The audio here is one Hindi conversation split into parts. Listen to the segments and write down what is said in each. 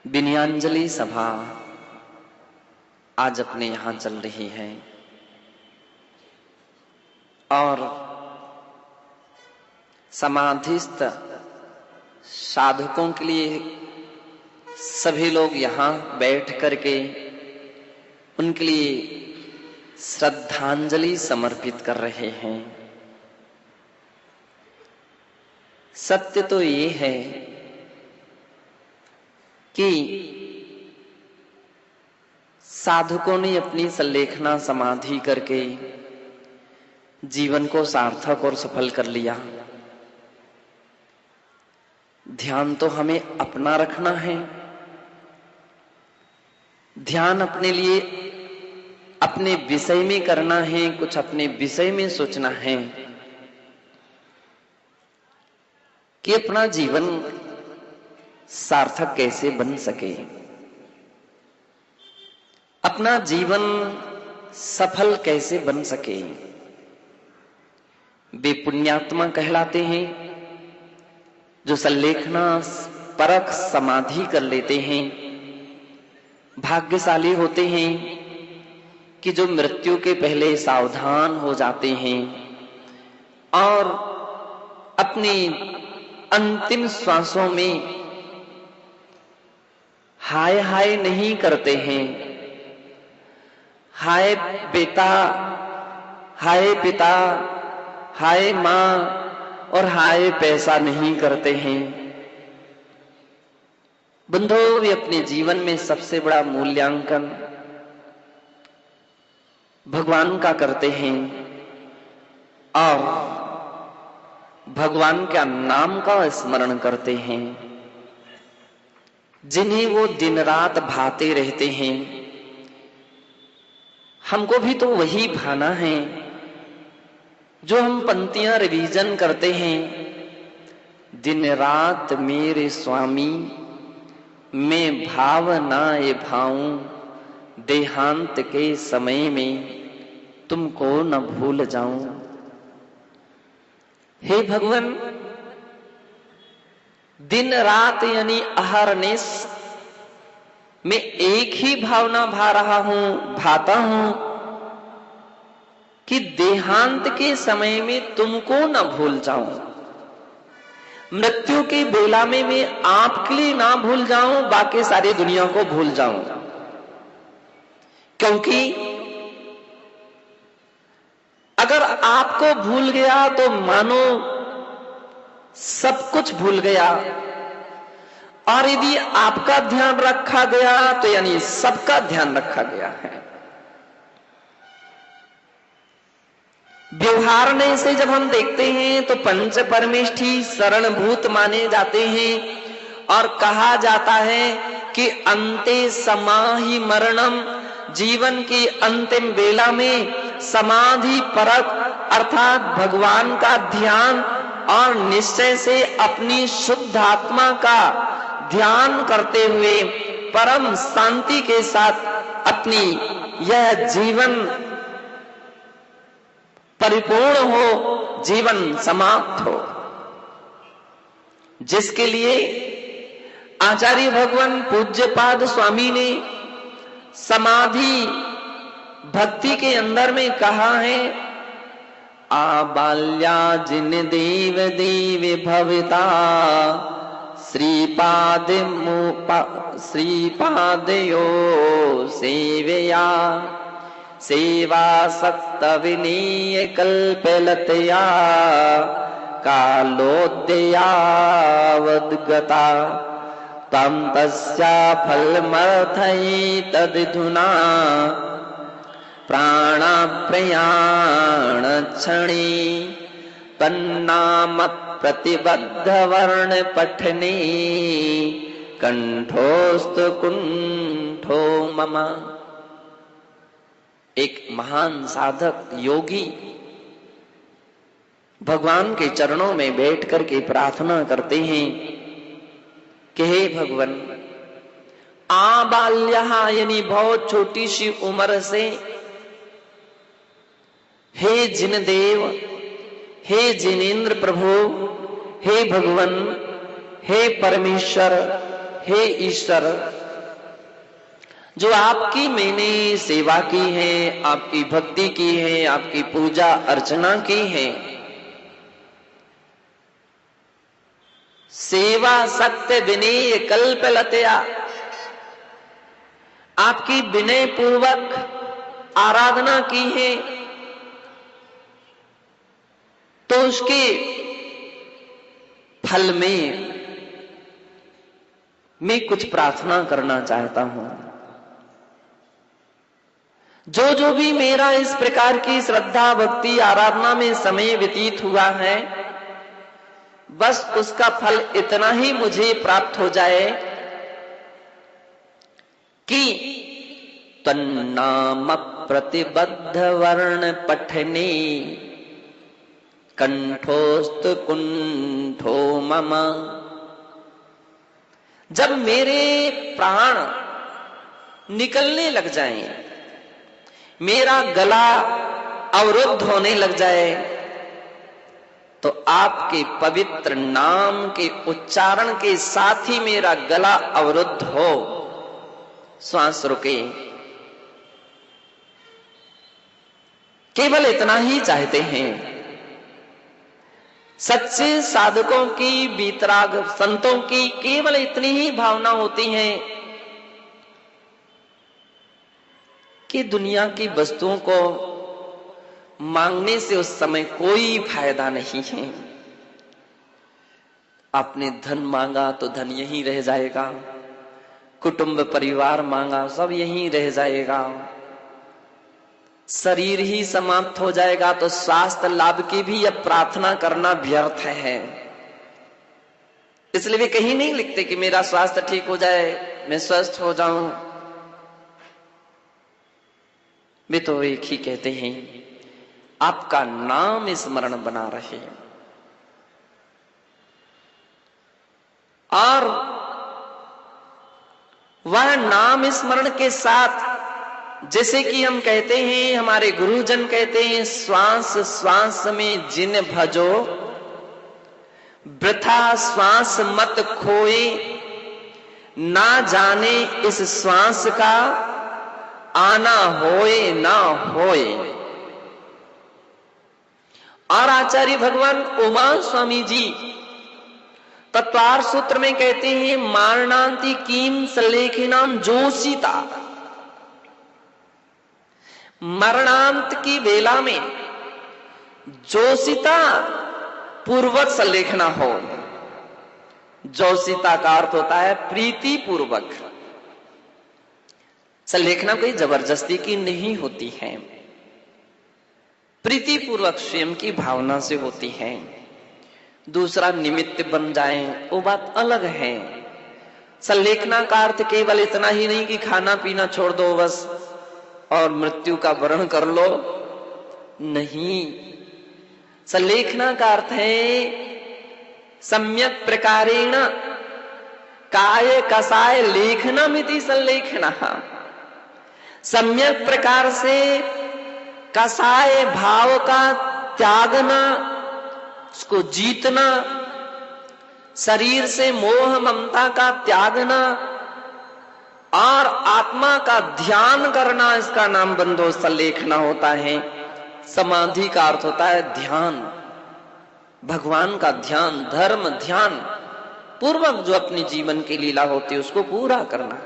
विनयाञ्जलि सभा आज अपने यहाँ चल रही है और समाधिस्थ साधकों के लिए सभी लोग यहाँ बैठ करके उनके लिए श्रद्धांजलि समर्पित कर रहे हैं। सत्य तो ये है कि साधकों ने अपनी संलेखना समाधि करके जीवन को सार्थक और सफल कर लिया। ध्यान तो हमें अपना रखना है। ध्यान अपने लिए अपने विषय में करना है, कुछ अपने विषय में सोचना है कि अपना जीवन सार्थक कैसे बन सके, अपना जीवन सफल कैसे बन सके। वे पुण्यात्मा कहलाते हैं जो संलेखना परख समाधि कर लेते हैं। भाग्यशाली होते हैं कि जो मृत्यु के पहले सावधान हो जाते हैं और अपनी अंतिम श्वासों में हाय हाय नहीं करते हैं। हाय बेटा, हाय पिता, हाय माँ और हाय पैसा नहीं करते हैं। बंधुओं, वे अपने जीवन में सबसे बड़ा मूल्यांकन भगवान का करते हैं और भगवान का नाम का स्मरण करते हैं, जिन्हें वो दिन रात भाते रहते हैं। हमको भी तो वही भाना है जो हम पंक्तियां रिवीजन करते हैं। दिन रात मेरे स्वामी मैं भावनाए भाऊं, देहांत के समय में तुमको न भूल जाऊं। हे भगवान, दिन रात यानी अहरनिश मैं एक ही भावना भाता हूं कि देहांत के समय में तुमको न भूल जाऊं। मृत्यु की बेला में मैं आपके लिए ना भूल जाऊं, बाकी सारी दुनिया को भूल जाऊं। क्योंकि अगर आपको भूल गया तो मानो सब कुछ भूल गया, और यदि आपका ध्यान रखा गया तो यानी सबका ध्यान रखा गया है। व्यवहार में से जब हम देखते हैं तो पंच परमेष्ठी शरणभूत माने जाते हैं और कहा जाता है कि अंते समाहि मरणम, जीवन की अंतिम बेला में समाधि परक अर्थात भगवान का ध्यान और निश्चय से अपनी शुद्ध आत्मा का ध्यान करते हुए परम शांति के साथ अपनी यह जीवन परिपूर्ण हो, जीवन समाप्त हो। जिसके लिए आचार्य भगवान पूज्यपाद स्वामी ने समाधि भक्ति के अंदर में कहा है, आबाल्या जिन देव देव भविता श्रीपादयो सेवया सेवासक्त विनीय कल्पलतया कालोदयावद्गता तम तस्या फलमर्थये तदधुना प्राणाप्रयाण क्षणे तन्नाम प्रतिबद्ध वर्ण पठने कंठोस्तु कुंठो मम। एक महान साधक योगी भगवान के चरणों में बैठ करके प्रार्थना करते हैं कि हे भगवान, आबाल्यः यानी बहुत छोटी सी उम्र से, हे जिनदेव, हे जिनेन्द्र प्रभु, हे भगवान, हे परमेश्वर, हे ईश्वर, जो आपकी मैंने सेवा की है, आपकी भक्ति की है, आपकी पूजा अर्चना की है, सेवा सत्य विनय कल्प लतया, आपकी विनय पूर्वक आराधना की है, तो उसके फल में मैं कुछ प्रार्थना करना चाहता हूं। जो भी मेरा इस प्रकार की श्रद्धा भक्ति आराधना में समय व्यतीत हुआ है, बस उसका फल इतना ही मुझे प्राप्त हो जाए कि तन्नाम प्रतिबद्ध वर्ण पठने कंठोस्त कुंठो मम। जब मेरे प्राण निकलने लग जाएं, मेरा गला अवरुद्ध होने लग जाए, तो आपके पवित्र नाम के उच्चारण के साथ ही मेरा गला अवरुद्ध हो, श्वास रुके, केवल इतना ही चाहते हैं। सच्चे साधकों की, वीतराग संतों की केवल इतनी ही भावना होती है कि दुनिया की वस्तुओं को मांगने से उस समय कोई फायदा नहीं है। आपने धन मांगा तो धन यहीं रह जाएगा, कुटुंब परिवार मांगा सब यहीं रह जाएगा, शरीर ही समाप्त हो जाएगा, तो स्वास्थ्य लाभ की भी अब प्रार्थना करना व्यर्थ है। इसलिए वे कहीं नहीं लिखते कि मेरा स्वास्थ्य ठीक हो जाए, मैं स्वस्थ हो जाऊं। वे तो एक ही कहते हैं, आपका नाम स्मरण बना रहे। और वह नाम स्मरण के साथ, जैसे कि हम कहते हैं, हमारे गुरुजन कहते हैं, श्वास श्वास में जिन भजो वृथा श्वास मत खोए, ना जाने इस श्वास का आना होए ना होए। और आचार्य भगवान उमा स्वामी जी तत्वार सूत्र में कहते हैं, मारणांति कीम सलेखिनाम जोशिता। मरणांत की वेला में जोशिता पूर्वक सलेखना हो। जोशिता का अर्थ होता है प्रीति पूर्वक। सलेखना कोई जबरदस्ती की नहीं होती है, प्रीति पूर्वक स्वयं की भावना से होती है। दूसरा निमित्त बन जाए वो बात अलग है। सलेखना का अर्थ केवल इतना ही नहीं कि खाना पीना छोड़ दो बस और मृत्यु का वरण कर लो, नहीं। सलेखना का अर्थ है सम्यक प्रकारेण काय कसाय लेखना मिति सलेखना। सम्यक प्रकार से कसाय भाव का त्यागना, उसको जीतना, शरीर से मोह ममता का त्यागना और आत्मा का ध्यान करना, इसका नाम बंधो सलेखना होता है। समाधि का अर्थ होता है ध्यान, भगवान का ध्यान, धर्म ध्यान पूर्वक जो अपने जीवन की लीला होती है उसको पूरा करना।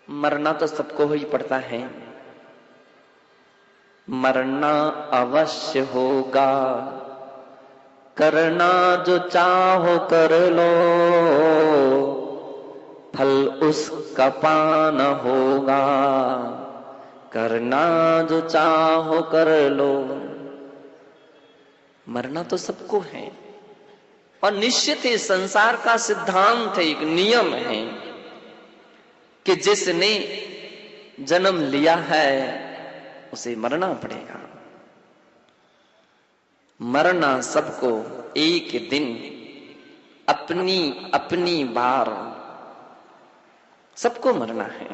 मरना तो सबको ही पड़ता है, मरना अवश्य होगा, करना जो चाहो कर लो, फल उसका पाना होगा, करना जो चाहो कर लो। मरना तो सबको है और निश्चित ही संसार का सिद्धांत है, एक नियम है कि जिसने जन्म लिया है उसे मरना पड़ेगा। मरना सबको एक दिन अपनी अपनी बार सबको मरना है।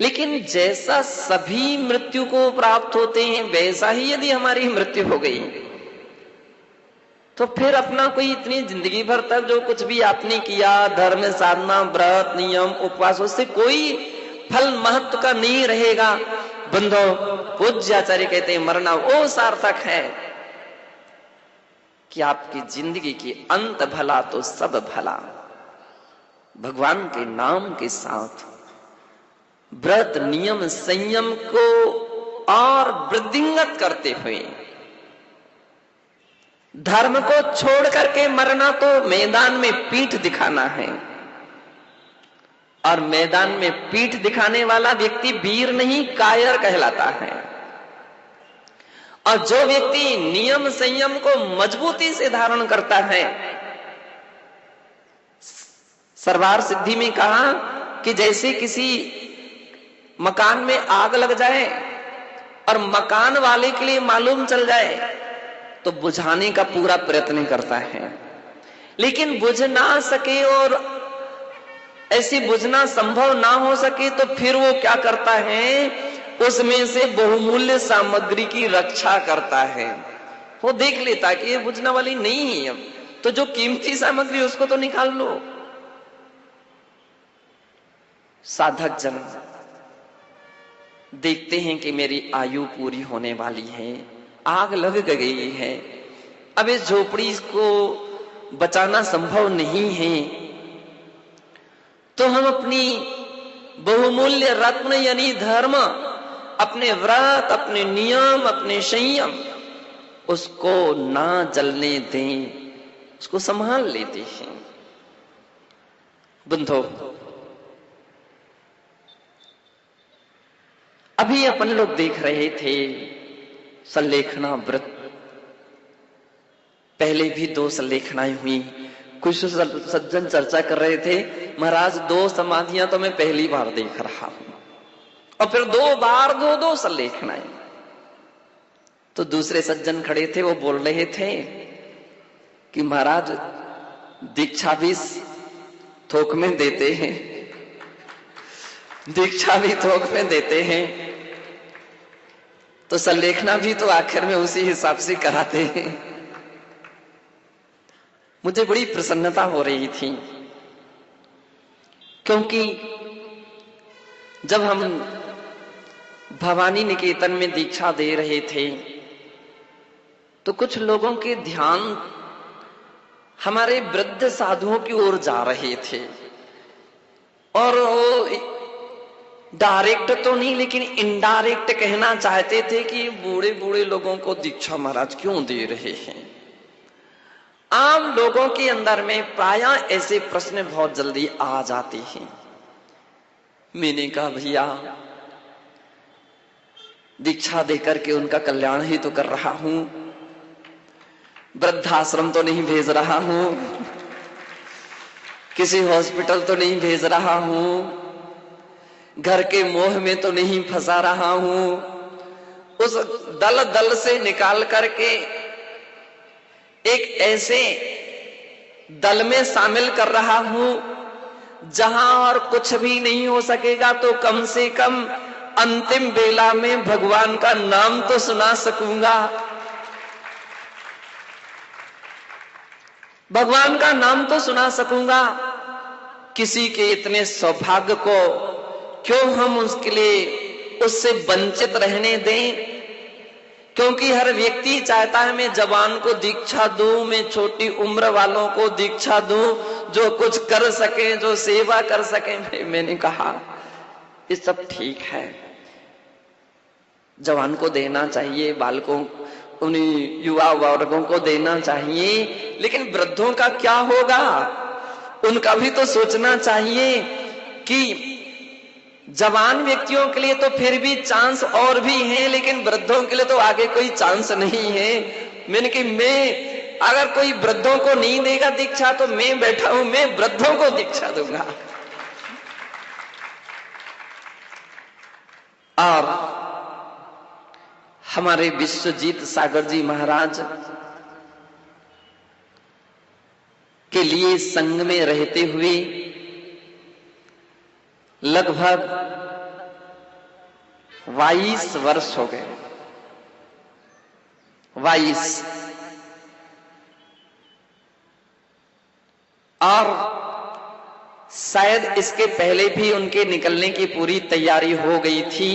लेकिन जैसा सभी मृत्यु को प्राप्त होते हैं वैसा ही यदि हमारी मृत्यु हो गई तो फिर अपना कोई इतनी जिंदगी भर तक जो कुछ भी आपने किया, धर्म साधना, व्रत, नियम, उपवास, उससे कोई फल महत्व का नहीं रहेगा। बंधो, पूज्याचार्य कहते हैं मरना वो सार्थक है कि आपकी जिंदगी की अंत भला तो सब भला। भगवान के नाम के साथ व्रत, नियम, संयम को और वृद्धिंगत करते हुए धर्म को छोड़ करके मरना तो मैदान में पीठ दिखाना है, और मैदान में पीठ दिखाने वाला व्यक्ति वीर नहीं कायर कहलाता है। और जो व्यक्ति नियम संयम को मजबूती से धारण करता है, सरवार सिद्धि में कहा कि जैसे किसी मकान में आग लग जाए और मकान वाले के लिए मालूम चल जाए तो बुझाने का पूरा प्रयत्न करता है, लेकिन बुझ ना सके और ऐसी बुझना संभव ना हो सके तो फिर वो क्या करता है, उसमें से बहुमूल्य सामग्री की रक्षा करता है। वो देख लेता कि ये बुझने वाली नहीं है, अब तो जो कीमती सामग्री उसको तो निकाल लो। साधक जन देखते हैं कि मेरी आयु पूरी होने वाली है, आग लग गई है, अब इस झोपड़ी को बचाना संभव नहीं है, तो हम अपनी बहुमूल्य रत्न यानी धर्म, अपने व्रत, अपने नियम, अपने संयम, उसको ना जलने दें, उसको संभाल लेते हैं। बंधो, अभी अपन लोग देख रहे थे संलेखना व्रत, पहले भी 2 संलेखनाएं हुई। कुछ सज्जन चर्चा कर रहे थे, महाराज 2 समाधियां तो मैं पहली बार देख रहा हूं, और फिर 2 बार 2 संलेखनाएं। तो दूसरे सज्जन खड़े थे, वो बोल रहे थे कि महाराज दीक्षा भी थोक में देते हैं, दीक्षा भी थोक में देते हैं, तो संलेखना भी तो आखिर में उसी हिसाब से कराते हैं। मुझे बड़ी प्रसन्नता हो रही थी, क्योंकि जब हम भवानी निकेतन में दीक्षा दे रहे थे तो कुछ लोगों के ध्यान हमारे वृद्ध साधुओं की ओर जा रहे थे, और वो डायरेक्ट तो नहीं लेकिन इनडायरेक्ट कहना चाहते थे कि बूढ़े बूढ़े लोगों को दीक्षा महाराज क्यों दे रहे हैं। आम लोगों के अंदर में प्रायः ऐसे प्रश्न बहुत जल्दी आ जाते हैं। मैंने कहा भैया दीक्षा देकर के उनका कल्याण ही तो कर रहा हूं, वृद्धाश्रम तो नहीं भेज रहा हूं, किसी हॉस्पिटल तो नहीं भेज रहा हूं, घर के मोह में तो नहीं फंसा रहा हूं, उस दल दल से निकाल करके एक ऐसे दल में शामिल कर रहा हूं जहां और कुछ भी नहीं हो सकेगा तो कम से कम अंतिम बेला में भगवान का नाम तो सुना सकूंगा, भगवान का नाम तो सुना सकूंगा। किसी के इतने सौभाग्य को क्यों हम उसके लिए उससे वंचित रहने दें? क्योंकि हर व्यक्ति चाहता है मैं जवान को दीक्षा दूं, मैं छोटी उम्र वालों को दीक्षा दूं, जो कुछ कर सके, जो सेवा कर सके। मैंने कहा ये सब ठीक है, जवान को देना चाहिए, बालकों उन्हीं युवा वर्गों को देना चाहिए, लेकिन वृद्धों का क्या होगा? उनका भी तो सोचना चाहिए कि जवान व्यक्तियों के लिए तो फिर भी चांस और भी है, लेकिन वृद्धों के लिए तो आगे कोई चांस नहीं है। मैंने कि मैं अगर कोई वृद्धों को नहीं देगा दीक्षा तो मैं बैठा हूं, मैं वृद्धों को दीक्षा दूंगा। और हमारे विश्वजीत सागर जी महाराज के लिए संघ में रहते हुए लगभग 22 वर्ष हो गए। 22 और शायद इसके पहले भी उनके निकलने की पूरी तैयारी हो गई थी।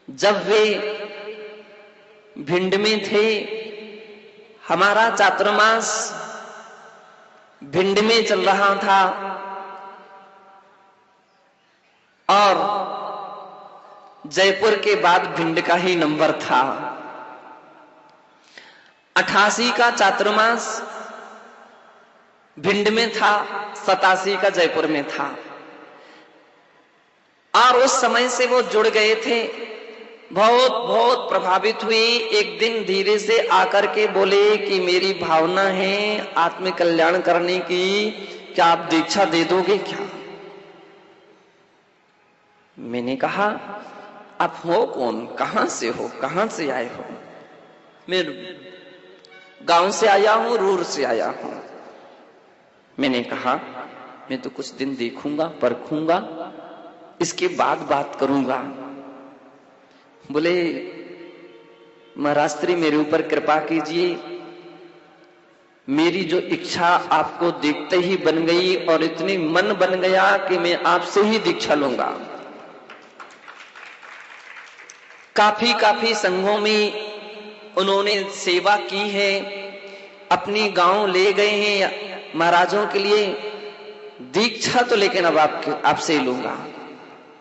जब वे भिंड में थे, हमारा चातुर्मास भिंड में चल रहा था और जयपुर के बाद भिंड का ही नंबर था। 88 का चातुर्मास भिंड में था, 87 का जयपुर में था। और उस समय से वो जुड़ गए थे, बहुत बहुत प्रभावित हुए। एक दिन धीरे से आकर के बोले कि मेरी भावना है आत्म कल्याण करने की, क्या आप दीक्षा दे दोगे क्या? मैंने कहा आप हो कौन, कहां से हो, कहां से आए हो? मैं गांव से आया हूं, रूर से आया हूं। मैंने कहा मैं तो कुछ दिन देखूंगा, परखूंगा, इसके बाद बात करूंगा। बोले महाराज श्री मेरे ऊपर कृपा कीजिए, मेरी जो इच्छा आपको देखते ही बन गई और इतनी मन बन गया कि मैं आपसे ही दीक्षा लूंगा। काफी संघों में उन्होंने सेवा की है, अपनी गांव ले गए हैं महाराजों के लिए दीक्षा, तो लेकिन अब आपसे ही लूंगा।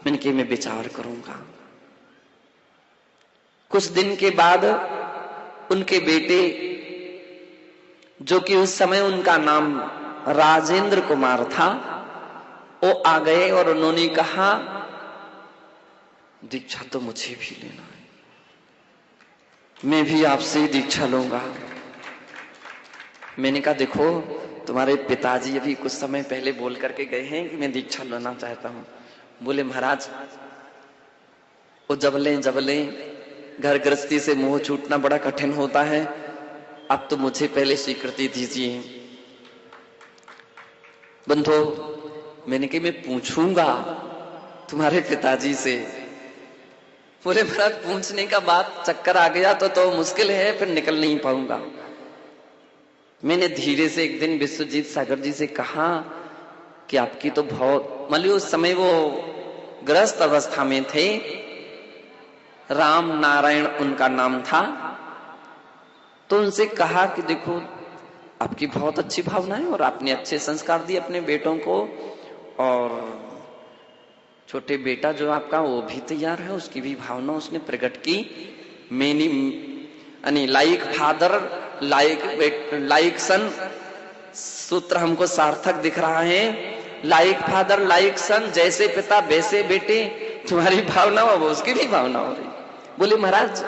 मैंने कहा मैं विचार करूंगा। कुछ दिन के बाद उनके बेटे, जो कि उस समय उनका नाम राजेंद्र कुमार था, वो आ गए और उन्होंने कहा दीक्षा तो मुझे भी लेना है, मैं भी आपसे ही दीक्षा लूंगा। मैंने कहा देखो तुम्हारे पिताजी अभी कुछ समय पहले बोल करके गए हैं कि मैं दीक्षा लेना चाहता हूं। बोले महाराज वो जबले घर गृहस्थी से मोह छूटना बड़ा कठिन होता है, अब तो मुझे पहले स्वीकृति दीजिए। बंधो मैंने कहा मैं पूछूंगा तुम्हारे पिताजी से। बोले महाराज पूछने का बात चक्कर आ गया तो मुश्किल है, फिर निकल नहीं पाऊंगा। मैंने धीरे से एक दिन विश्वजीत सागर जी से कहा कि आपकी तो बहुत, मान लो उस समय वो गृहस्थ अवस्था में थे, राम नारायण उनका नाम था, तो उनसे कहा कि देखो आपकी बहुत अच्छी भावना है और आपने अच्छे संस्कार दिए अपने बेटों को, और छोटे बेटा जो आपका वो भी तैयार है, उसकी भी भावना उसने प्रकट की। मैंने लाइक फादर लाइक सन, सूत्र हमको सार्थक दिख रहा है। लाइक फादर लाइक सन, जैसे पिता वैसे बेटे, तुम्हारी भावना हो वो उसकी भी भावना हो रही। बोले महाराज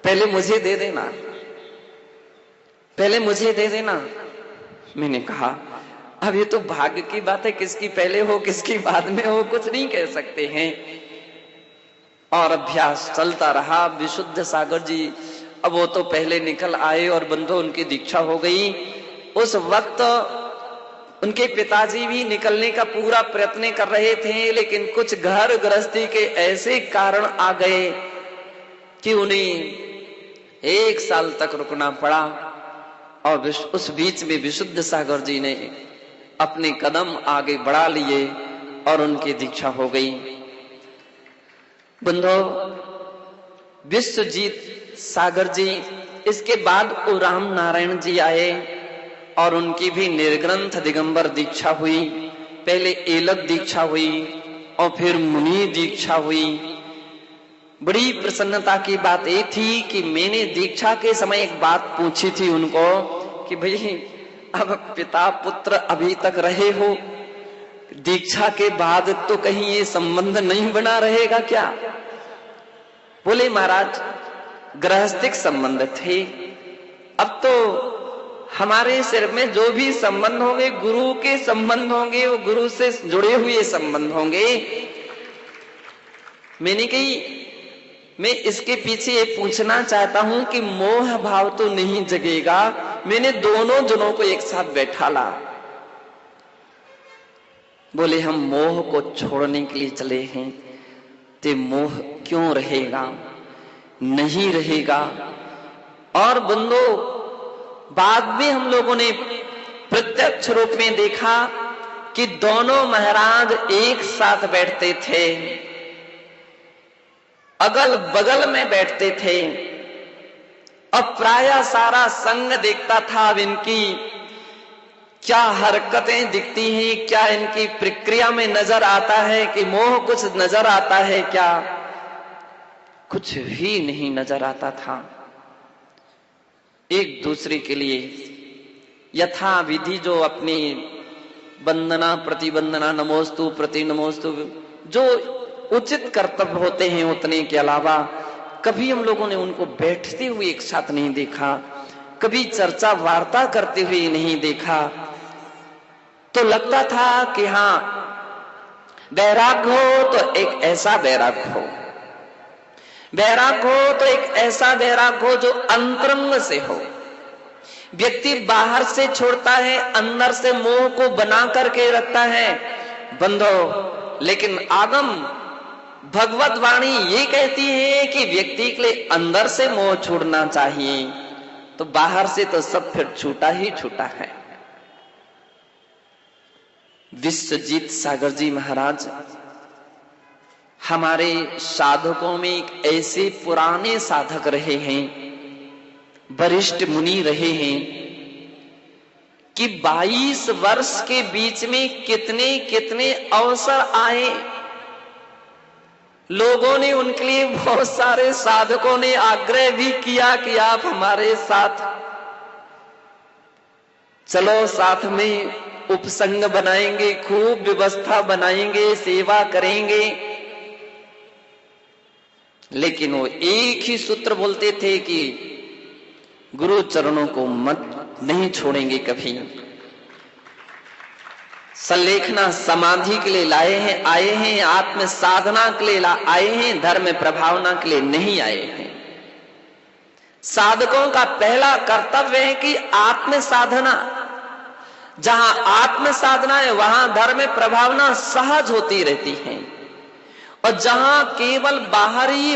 पहले मुझे दे देना, पहले मुझे दे देना। मैंने कहा अब ये तो भाग्य की बात है, किसकी पहले हो किसकी बाद में हो कुछ नहीं कह सकते हैं। और अभ्यास चलता रहा। विशुद्ध सागर जी अब वो तो पहले निकल आए और बंधु उनकी दीक्षा हो गई। उस वक्त उनके पिताजी भी निकलने का पूरा प्रयत्न कर रहे थे, लेकिन कुछ घर गृहस्थी के ऐसे कारण आ गए कि उन्हें 1 साल तक रुकना पड़ा। और उस बीच में विशुद्ध सागर जी ने अपने कदम आगे बढ़ा लिए और उनकी दीक्षा हो गई। बंधो विश्वजीत सागर जी, इसके बाद वो राम नारायण जी आए और उनकी भी निर्ग्रंथ दिगंबर दीक्षा हुई। पहले एलक दीक्षा हुई और फिर मुनि दीक्षा हुई। बड़ी प्रसन्नता की बात ये थी कि मैंने दीक्षा के समय एक बात पूछी थी उनको कि भाई अब पिता पुत्र अभी तक रहे हो, दीक्षा के बाद तो कहीं ये संबंध नहीं बना रहेगा क्या? बोले महाराज गृहस्थिक संबंध थे, अब तो हमारे सिर में जो भी संबंध होंगे गुरु के संबंध होंगे, वो गुरु से जुड़े हुए संबंध होंगे। मैंने कही मैं इसके पीछे ये पूछना चाहता हूं कि मोह भाव तो नहीं जगेगा? मैंने दोनों जनों को एक साथ बैठा ला। बोले हम मोह को छोड़ने के लिए चले हैं, ते मोह क्यों रहेगा? नहीं रहेगा। और बंदो बाद में हम लोगों ने प्रत्यक्ष रूप में देखा कि दोनों महाराज एक साथ बैठते थे, अगल बगल में बैठते थे। अब प्रायः सारा संग देखता था अब इनकी क्या हरकतें दिखती हैं, क्या इनकी प्रक्रिया में नजर आता है कि मोह कुछ नजर आता है क्या, कुछ भी नहीं नजर आता था। एक दूसरे के लिए यथा विधि जो अपनी वंदना प्रतिवंदना नमोस्तु प्रति नमोस्तु जो उचित कर्तव्य होते हैं उतने के अलावा कभी हम लोगों ने उनको बैठते हुए एक साथ नहीं देखा, कभी चर्चा वार्ता करते हुए नहीं देखा। तो लगता था कि हाँ, वैराग्य हो तो एक ऐसा वैराग्य हो, वैराग्य हो तो एक ऐसा वैराग्य हो जो अंतरंग से हो। व्यक्ति बाहर से छोड़ता है, अंदर से मोह को बना करके रखता है बंधो, लेकिन आगम भगवत वाणी ये कहती है कि व्यक्ति के लिए अंदर से मोह छोड़ना चाहिए, तो बाहर से तो सब फिर छूटा ही छूटा है। विश्वजीत सागर जी महाराज हमारे साधकों में एक ऐसे पुराने साधक रहे हैं, वरिष्ठ मुनि रहे हैं कि 22 वर्ष के बीच में कितने कितने अवसर आए। लोगों ने उनके लिए, बहुत सारे साधकों ने आग्रह भी किया कि आप हमारे साथ चलो, साथ में उपसंग बनाएंगे, खूब व्यवस्था बनाएंगे, सेवा करेंगे। लेकिन वो एक ही सूत्र बोलते थे कि गुरु चरणों को मत नहीं छोड़ेंगे कभी। संलेखना समाधि के लिए लाए हैं, आए हैं, आत्म साधना के लिए आए हैं, धर्म प्रभावना के लिए नहीं आए हैं। साधकों का पहला कर्तव्य है कि आत्म साधना, जहां आत्म साधना है वहां धर्म प्रभावना सहज होती रहती है, और जहां केवल बाहरी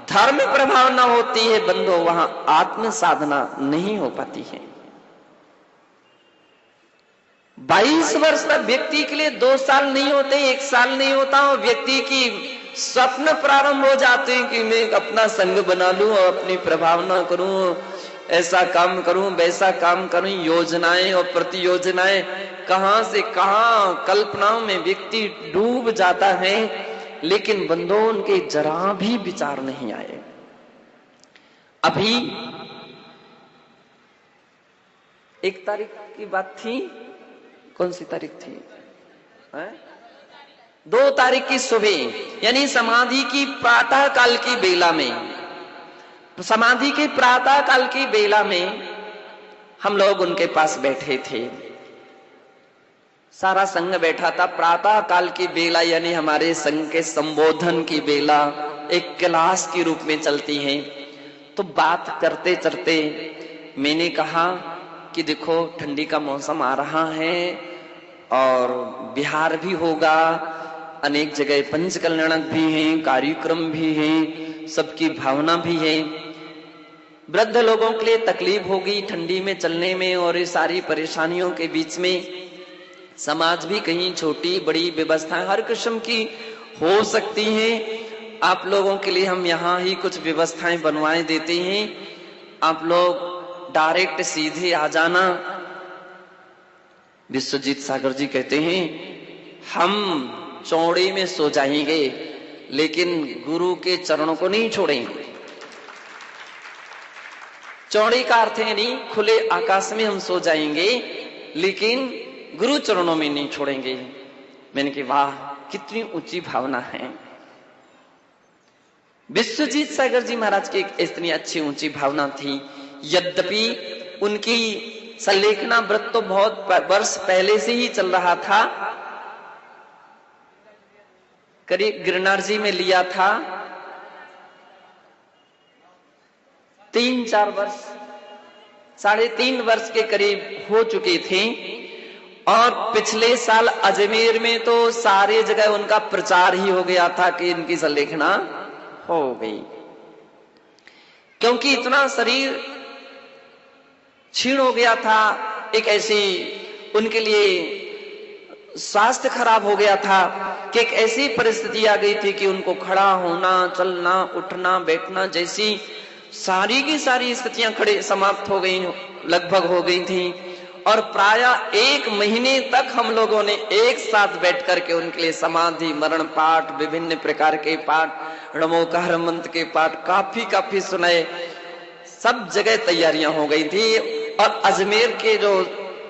धर्म प्रभावना होती है बंधो, वहां आत्म साधना नहीं हो पाती है। 22 वर्ष का व्यक्ति के लिए 2 साल नहीं होते, 1 साल नहीं होता, और व्यक्ति की स्वप्न प्रारंभ हो जाते हैं कि मैं अपना संग बना लूं और अपनी प्रभावना करूं, ऐसा काम करूं, वैसा काम करूं, योजनाएं और प्रति योजनाएं, कहां से कहां कल्पनाओं में व्यक्ति डूब जाता है। लेकिन बंधुओं, उनके जरा भी विचार नहीं आए। अभी 1 तारीख की बात थी, कौन सी तारीख थी? 2 तारीख की सुबह, यानी समाधि की प्रातः काल की बेला में, समाधि के प्रातः काल की बेला में हम लोग उनके पास बैठे थे, सारा संघ बैठा था। प्रातः काल की बेला यानी हमारे संघ के संबोधन की बेला एक क्लास के रूप में चलती है। तो बात करते करते मैंने कहा कि देखो, ठंडी का मौसम आ रहा है और बिहार भी होगा, अनेक जगह पंच कल्याणक भी हैं, कार्यक्रम भी हैं, सबकी भावना भी है। वृद्ध लोगों के लिए तकलीफ होगी ठंडी में चलने में, और ये सारी परेशानियों के बीच में समाज भी कहीं छोटी बड़ी व्यवस्थाएं हर किस्म की हो सकती हैं। आप लोगों के लिए हम यहाँ ही कुछ व्यवस्थाएं बनवाए देते हैं, आप लोग डायरेक्ट सीधे आ जाना। विश्वजीत सागर जी कहते हैं, हम चौड़े में सो जाएंगे लेकिन गुरु के चरणों को नहीं छोड़ेंगे। चौड़े का अर्थ है नहीं खुले आकाश में हम सो जाएंगे, लेकिन गुरु चरणों में नहीं छोड़ेंगे। मैंने कहा वाह, कितनी ऊंची भावना है। विश्वजीत सागर जी महाराज की एक इतनी अच्छी ऊंची भावना थी। यद्यपि उनकी संलेखना व्रत तो बहुत वर्ष पहले से ही चल रहा था, करीब गिरनार जी में लिया था 3-4 वर्ष, 3.5 वर्ष के करीब हो चुके थे। और पिछले साल अजमेर में तो सारे जगह उनका प्रचार ही हो गया था कि इनकी संलेखना हो गई, क्योंकि इतना शरीर क्षीण हो गया था, एक ऐसी उनके लिए स्वास्थ्य खराब हो गया था कि एक ऐसी परिस्थिति आ गई थी कि उनको खड़ा होना, चलना, उठना, बैठना जैसी सारी की सारी स्थितियां खड़े समाप्त हो गई, लगभग हो गई थी। और प्रायः 1 महीने तक हम लोगों ने एक साथ बैठ करके उनके लिए समाधि, मरण पाठ, विभिन्न प्रकार के पाठ, नमोकार मंत्र के पाठ काफी सुनाए। सब जगह तैयारियां हो गई थी। और अजमेर के जो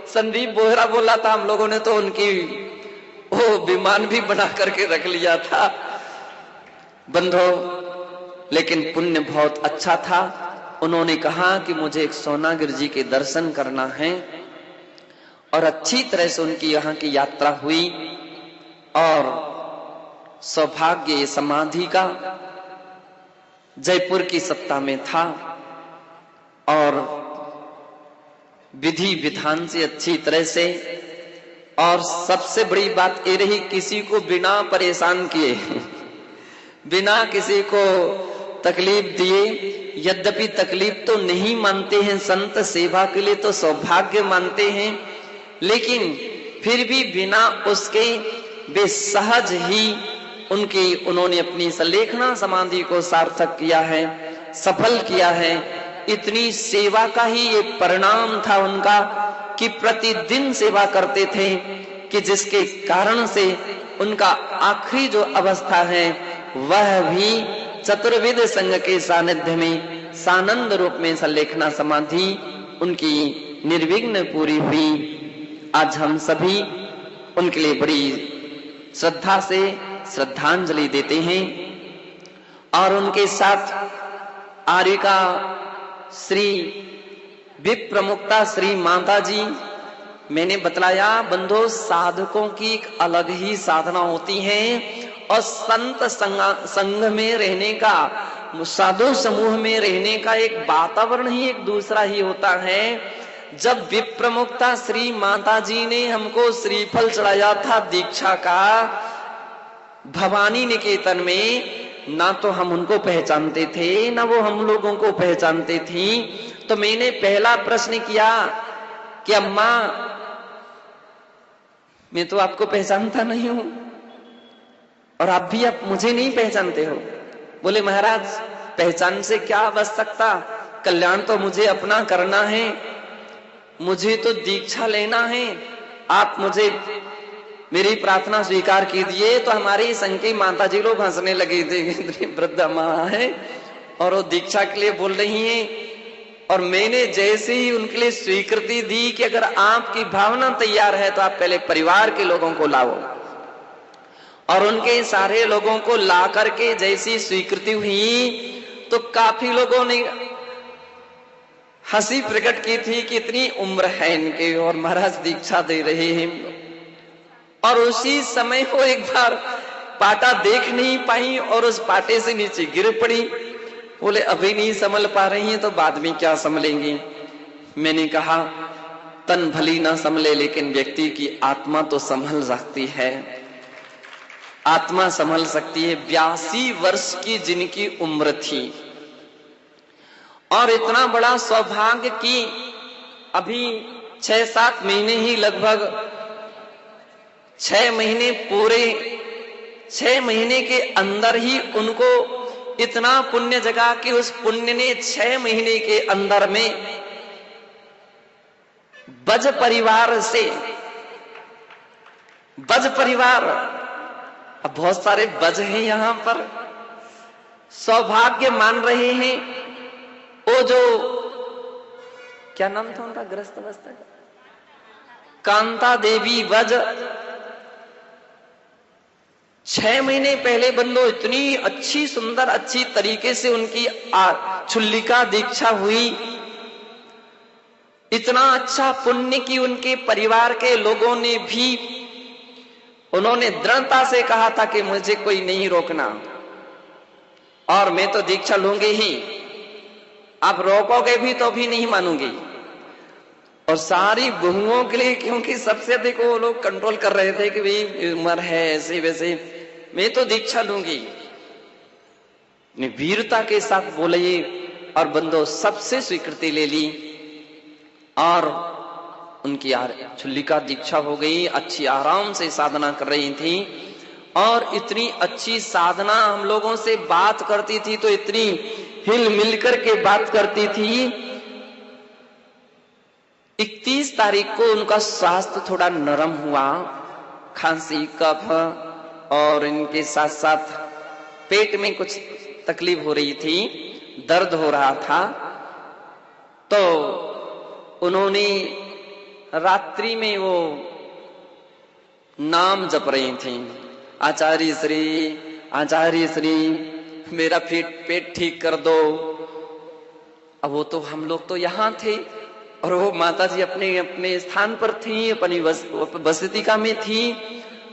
संदीप बोहरा बोला था, हम लोगों ने तो उनकी वो विमान भी बना करके रख लिया था। बंधो, लेकिन पुण्य बहुत अच्छा था। उन्होंने कहा कि मुझे एक सोनागिर जी के दर्शन करना है, और अच्छी तरह से उनकी यहाँ की यात्रा हुई। और सौभाग्य समाधि का जयपुर की सत्ता में था, और विधि विधान से अच्छी तरह से। और सबसे बड़ी बात ये रही, किसी को बिना परेशान किए, बिना किसी को तकलीफ दिए। यद्यपि तकलीफ तो नहीं मानते हैं संत, सेवा के लिए तो सौभाग्य मानते हैं, लेकिन फिर भी बिना उसके वे सहज ही उन्होंने अपनी सलेखना समाधि को सार्थक किया है, सफल किया है। इतनी सेवा का ही ये परिणाम था उनका कि प्रतिदिन सेवा करते थे, कि जिसके कारण से उनका आखिरी जो अवस्था है वह भी चतुर्विद संघ के सानिध्य में सानंद रूप में सलेखना समाधि उनकी निर्विघ्न पूरी हुई। आज हम सभी उनके लिए बड़ी श्रद्धा से श्रद्धांजलि देते हैं। और उनके साथ आर्यिका श्री विप्रमुक्ता श्री माता जी, मैंने बतलाया बंधो, साधकों की एक अलग ही साधना होती है, और संत संघ में रहने का, साधु समूह में रहने का एक वातावरण ही एक दूसरा ही होता है। जब विप्रमुक्ता श्री माता जी ने हमको श्रीफल चढ़ाया था दीक्षा का भवानी निकेतन में, ना तो हम उनको पहचानते थे, ना वो हम लोगों को पहचानते थी। तो मैंने पहला प्रश्न किया कि अम्मा, मैं तो आपको पहचानता नहीं हूं, और आप भी आप मुझे नहीं पहचानते हो। बोले महाराज, पहचान से क्या आवश्यकता, कल्याण तो मुझे अपना करना है, मुझे तो दीक्षा लेना है। आप मुझे मेरी प्रार्थना स्वीकार कीजिए। तो हमारे संघ की माता जी लोग हंसने लगे थे, वृद्ध माँ है और वो दीक्षा के लिए बोल रही हैं। और मैंने जैसे ही उनके लिए स्वीकृति दी कि अगर आपकी भावना तैयार है तो आप पहले परिवार के लोगों को लाओ, और उनके सारे लोगों को ला करके जैसी स्वीकृति हुई तो काफी लोगों ने हंसी प्रकट की थी कि इतनी उम्र है इनके और महाराज दीक्षा दे रहे हैं। और उसी समय वो एक बार पाटा देख नहीं पाई और उस पाटे से नीचे गिर पड़ी। बोले अभी नहीं संभल पा रही हैं तो बाद में क्या संभलेंगी। मैंने कहा तन भली ना संभले लेकिन व्यक्ति की आत्मा तो संभल सकती है, आत्मा संभल सकती है। 82 वर्ष की जिनकी उम्र थी और इतना बड़ा सौभाग्य कि अभी 6-7 महीने ही लगभग 6 महीने पूरे 6 महीने के अंदर ही उनको इतना पुण्य जगा कि उस पुण्य ने 6 महीने के अंदर में बज परिवार से, बज परिवार, अब बहुत सारे बज हैं यहां पर, सौभाग्य मान रहे हैं। वो जो क्या नाम था उनका, ग्रस्त अवस्था का, कांता देवी बज, 6 महीने पहले बंदो इतनी अच्छी सुंदर अच्छी तरीके से उनकी छुल्लिका दीक्षा हुई। इतना अच्छा पुण्य कि उनके परिवार के लोगों ने भी, उन्होंने दृढ़ता से कहा था कि मुझे कोई नहीं रोकना और मैं तो दीक्षा लूंगी ही, आप रोकोगे भी तो भी नहीं मानूंगी। और सारी बहुओं के लिए, क्योंकि सबसे अधिक वो लोग कंट्रोल कर रहे थे कि भाई उम्र है ऐसे वैसे, मैं तो दीक्षा लूंगी, वीरता के साथ बोले और बंदो सबसे स्वीकृति ले ली। और उनकी चुल्ली का दीक्षा हो गई, अच्छी आराम से साधना कर रही थी और इतनी अच्छी साधना हम लोगों से बात करती थी तो इतनी हिल मिल करके बात करती थी। 31 तारीख को उनका स्वास्थ्य थोड़ा नरम हुआ, खांसी कफ और इनके साथ साथ पेट में कुछ तकलीफ हो रही थी, दर्द हो रहा था। तो उन्होंने रात्रि में वो नाम जप रही थी, आचार्य श्री मेरा पेट ठीक कर दो। अब वो तो हम लोग तो यहाँ थे और वो माता जी अपने अपने स्थान पर थी, अपनी बसतिका में थी।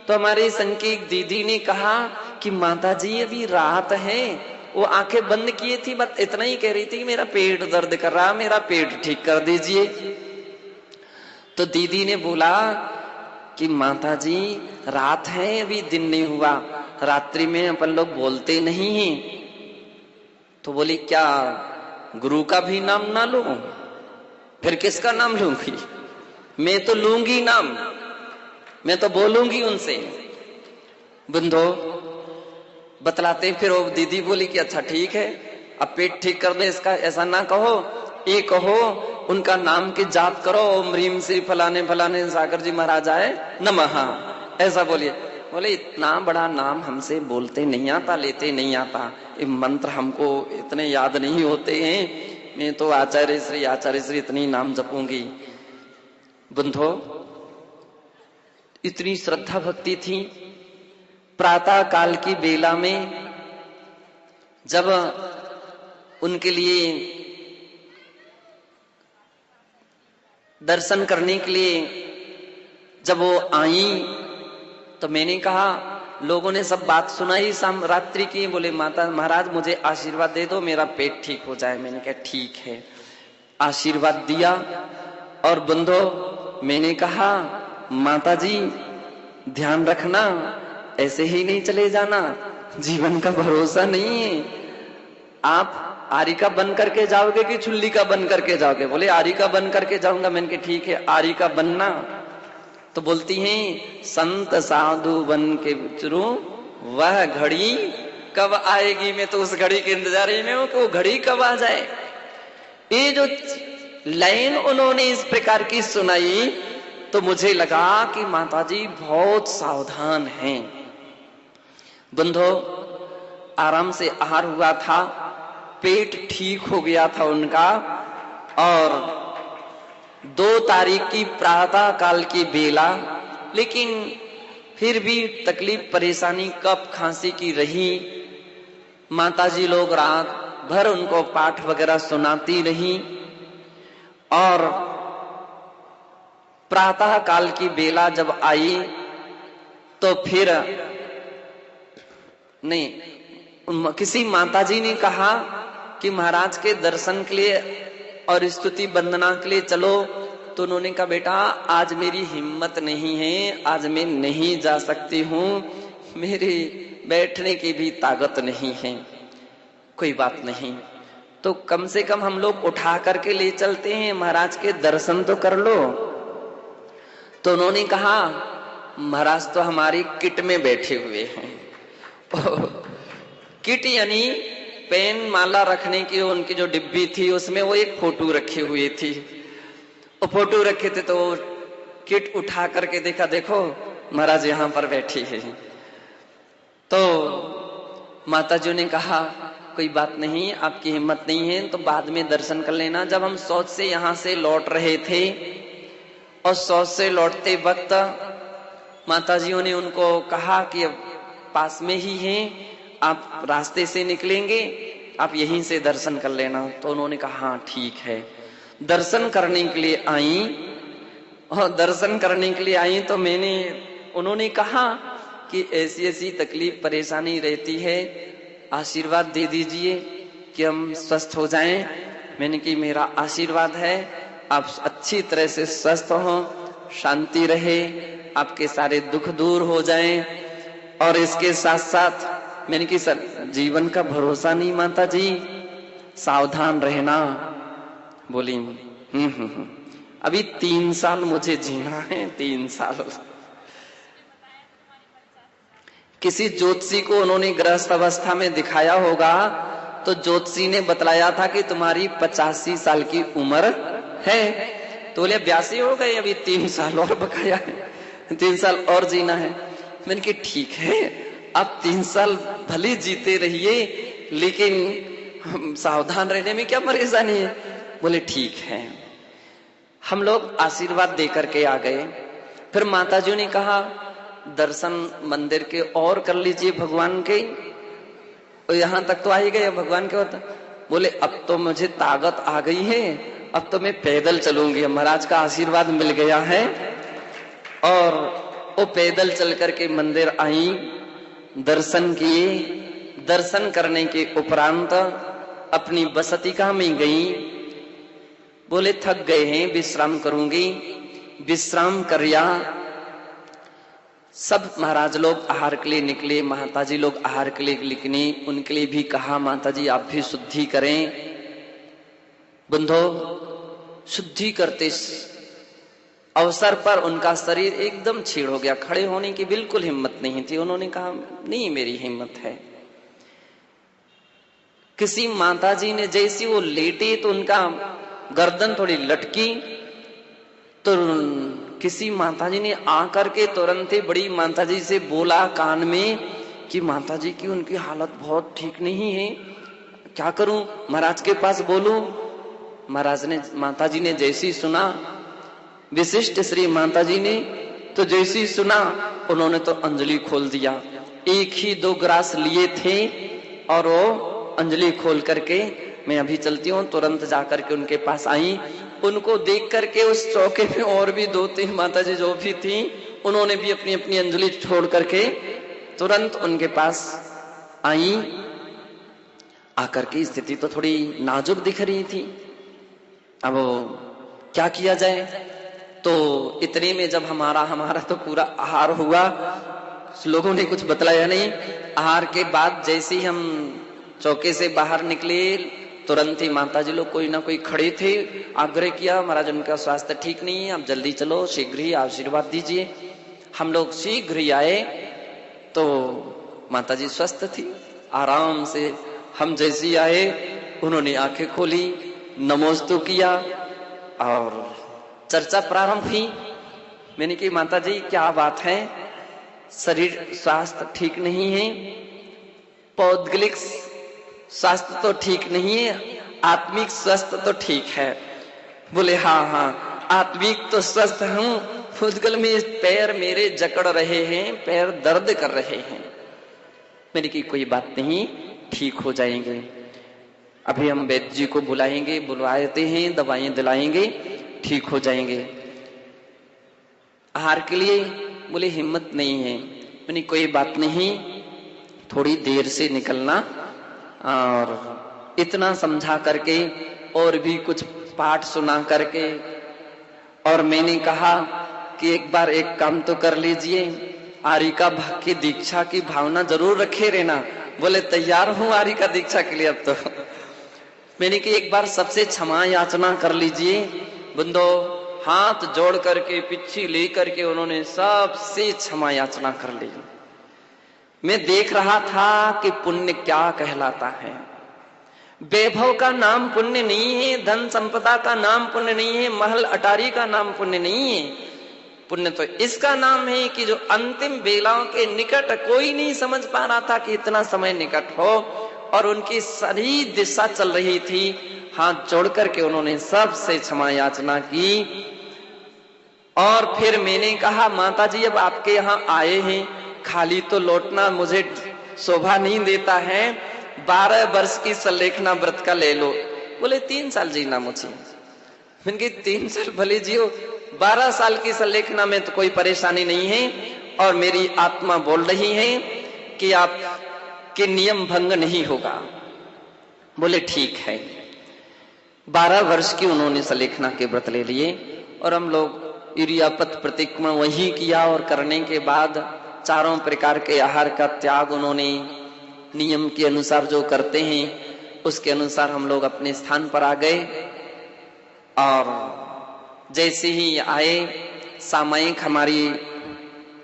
तो हमारे संघ की एक दीदी ने कहा कि माता जी अभी रात है। वो आंखें बंद किए थी, बस इतना ही कह रही थी कि मेरा पेट दर्द कर रहा, मेरा पेट ठीक कर दीजिए। तो दीदी ने बोला कि माता जी रात है, अभी दिन नहीं हुआ, रात्रि में अपन लोग बोलते नहीं हैं। तो बोली क्या गुरु का भी नाम ना लूं? फिर किसका नाम लूंगी? मैं तो लूंगी नाम, मैं तो बोलूंगी उनसे। बंधो बतलाते, फिर वो दीदी बोली कि अच्छा ठीक है, अब पेट ठीक कर दे इसका, ऐसा ना कहो, ये कहो उनका नाम के जाप करो, ओम ह्रीम श्री फलाने फलाने सागर जी महाराज आए नमः, ऐसा बोलिए। बोले इतना बड़ा नाम हमसे बोलते नहीं आता, लेते नहीं आता, ये मंत्र हमको इतने याद नहीं होते हैं, मैं तो आचार्य श्री इतनी नाम जपूंगी। बंधो इतनी श्रद्धा भक्ति थी। प्रातः काल की बेला में जब उनके लिए दर्शन करने के लिए जब वो आई तो मैंने कहा, लोगों ने सब बात सुनाई शाम रात्रि की, बोले माता महाराज मुझे आशीर्वाद दे दो, मेरा पेट ठीक हो जाए। मैंने कहा ठीक है, आशीर्वाद दिया। और बंधो मैंने कहा माता जी ध्यान रखना, ऐसे ही नहीं चले जाना, जीवन का भरोसा नहीं है। आप आरी का बन करके जाओगे कि चुल्ली का बन करके जाओगे? बोले आरी का बन करके जाऊंगा। मैंने कहा ठीक है, आरी का बनना। तो बोलती हैं संत साधु बन के विचरू, वह घड़ी कब आएगी? मैं तो उस घड़ी के इंतजार में हूं कि वो घड़ी कब आ जाए। ये जो लाइन उन्होंने इस प्रकार की सुनाई तो मुझे लगा कि माताजी बहुत सावधान हैं। बंधो आराम से आहार हुआ था, पेट ठीक हो गया था उनका, और 2 तारीख की प्रातः काल की बेला, लेकिन फिर भी तकलीफ परेशानी कफ खांसी की रही। माताजी लोग रात भर उनको पाठ वगैरह सुनाती रही और प्रातः काल की बेला जब आई तो फिर नहीं, किसी माताजी ने कहा कि महाराज के दर्शन के लिए और स्तुति वंदना के लिए चलो। तो उन्होंने कहा बेटा आज मेरी हिम्मत नहीं है, आज मैं नहीं जा सकती हूँ, मेरी बैठने की भी ताकत नहीं है। कोई बात नहीं, तो कम से कम हम लोग उठा करके ले चलते हैं, महाराज के दर्शन तो कर लो। तो उन्होंने कहा महाराज तो हमारी किट में बैठे हुए हैं। किट यानी पेन माला रखने की उनकी जो डिब्बी थी उसमें वो एक फोटो रखी हुई थी। वो फोटो रखे थे तो किट उठा करके देखा, देखो महाराज यहाँ पर बैठी है। तो माताजी ने कहा कोई बात नहीं, आपकी हिम्मत नहीं है तो बाद में दर्शन कर लेना। जब हम शौच से यहाँ से लौट रहे थे और शौच से लौटते वक्त माताजियों ने उनको कहा कि अब पास में ही हैं, आप रास्ते से निकलेंगे, आप यहीं से दर्शन कर लेना। तो उन्होंने कहा हाँ ठीक है। दर्शन करने के लिए आई और दर्शन करने के लिए आई तो उन्होंने कहा कि ऐसी ऐसी तकलीफ परेशानी रहती है, आशीर्वाद दे दीजिए कि हम स्वस्थ हो जाएं। मैंने कि मेरा आशीर्वाद है, आप अच्छी तरह से स्वस्थ हो, शांति रहे, आपके सारे दुख दूर हो जाएं। और इसके साथ साथ मैंने कि सर जीवन का भरोसा नहीं माता जी, सावधान रहना। बोली अभी 3 साल मुझे जीना है, 3 साल। किसी ज्योतिषी को उन्होंने गृहस्थ अवस्था में दिखाया होगा, तो ज्योतिषी ने बतलाया था कि तुम्हारी 85 साल की उम्र है। तो बोले 82 हो गए, अभी 3 साल और बकाया है, 3 साल और जीना है। मैंने कहा ठीक है, आप 3 साल भले जीते रहिए, लेकिन सावधान रहने में क्या परेशानी है। बोले ठीक है। हम लोग आशीर्वाद देकर के आ गए। फिर माताजी ने कहा दर्शन मंदिर के और कर लीजिए भगवान के, और यहां तक तो आ ही गए भगवान के होता। बोले अब तो मुझे ताकत आ गई है, अब तो मैं पैदल चलूंगी, महाराज का आशीर्वाद मिल गया है। और वो पैदल चल करके मंदिर आई, दर्शन किए। दर्शन करने के उपरांत अपनी बसतिका में गई। बोले थक गए हैं, विश्राम करूंगी। विश्राम करिया। सब महाराज लोग आहार के लिए निकले, माताजी लोग आहार के लिए निकले। उनके लिए भी कहा माताजी आप भी शुद्धि करें। बंधो शुद्धि करते अवसर पर उनका शरीर एकदम छीड़ हो गया, खड़े होने की बिल्कुल हिम्मत नहीं थी। उन्होंने कहा नहीं मेरी हिम्मत है। किसी माताजी ने जैसी वो लेटे तो उनका गर्दन थोड़ी लटकी, तो किसी माताजी ने आकर के तुरंत ही बड़ी माताजी से बोला कान में कि माताजी की उनकी हालत बहुत ठीक नहीं है, क्या करूं, महाराज के पास बोलूं। महाराज ने माताजी ने जैसी सुना, विशिष्ट श्री माताजी ने तो जैसी सुना, उन्होंने तो अंजलि खोल दिया। 1 ही 2 ग्रास लिए थे और वो अंजलि खोल करके मैं अभी चलती हूँ, तुरंत जाकर के उनके पास आई। उनको देख करके उस चौके में और भी 2-3 माताजी जो भी थी, उन्होंने भी अपनी अपनी अंजलि छोड़ करके तुरंत उनके पास आई। आकर की स्थिति तो थोड़ी नाजुक दिख रही थी। अब क्या किया जाए। तो इतने में जब हमारा तो पूरा आहार हुआ, लोगों ने कुछ बतलाया नहीं। आहार के बाद जैसे ही हम चौके से बाहर निकले, तुरंत ही माताजी लोग कोई ना कोई खड़े थे। आग्रह किया महाराज उनका स्वास्थ्य ठीक नहीं है, आप जल्दी चलो, शीघ्र ही आशीर्वाद दीजिए। हम लोग शीघ्र ही आए तो माताजी स्वस्थ थी, आराम से। हम जैसे ही आए उन्होंने आंखें खोली, नमोस्तु किया और चर्चा प्रारंभ हुई। मैंने कहा माताजी क्या बात है, शरीर स्वास्थ्य ठीक नहीं है, पौद्गलिक स्वास्थ्य तो ठीक नहीं है, आत्मिक स्वास्थ्य तो ठीक है। बोले हाँ आत्मिक तो स्वस्थ हूं, फुदगल में पैर मेरे जकड़ रहे हैं, पैर दर्द कर रहे हैं। मैंने की कोई बात नहीं, ठीक हो जाएंगे। अभी हम वैद्य जी को बुलाएंगे, बुलवाते हैं, दवाएं दिलाएंगे, ठीक हो जाएंगे। आहार के लिए बोले हिम्मत नहीं है। मैंने कोई बात नहीं, थोड़ी देर से निकलना। और इतना समझा करके और भी कुछ पाठ सुना करके, और मैंने कहा कि एक बार एक काम तो कर लीजिए, आरिका की दीक्षा की भावना जरूर रखे रहना। बोले तैयार हूं आरिका दीक्षा के लिए। अब तो मैंने कि एक बार सबसे क्षमा याचना कर लीजिए। बंदो हाथ जोड़ करके पिछी ले करके उन्होंने सबसे क्षमा याचना कर ली। मैं देख रहा था कि पुण्य क्या कहलाता है। वैभव का नाम पुण्य नहीं है, धन संपदा का नाम पुण्य नहीं है, महल अटारी का नाम पुण्य नहीं है। पुण्य तो इसका नाम है कि जो अंतिम बेलाओं के निकट कोई नहीं समझ पा रहा था कि इतना समय निकट हो, और उनकी सारी दिशा चल रही थी। हाथ जोड़ करके उन्होंने सबसे क्षमा याचना की। और फिर मैंने कहा माताजी अब आपके यहाँ आए हैं, खाली तो लौटना मुझे शोभा नहीं देता है, 12 वर्ष की सलेखना व्रत का ले लो। बोले 3 साल जीना मुझे। मैंने 3 साल भले जियो, 12 साल की सलेखना में तो कोई परेशानी नहीं है। और मेरी आत्मा बोल रही है कि आपके नियम भंग नहीं होगा। बोले ठीक है। 12 वर्ष की उन्होंने सलेखना के व्रत ले लिए, और हम लोग इरियापत प्रतिक्रमण वही किया। और करने के बाद 4 प्रकार के आहार का त्याग उन्होंने नियम के अनुसार जो करते हैं उसके अनुसार हम लोग अपने स्थान पर आ गए। और जैसे ही आए, सामयिक हमारी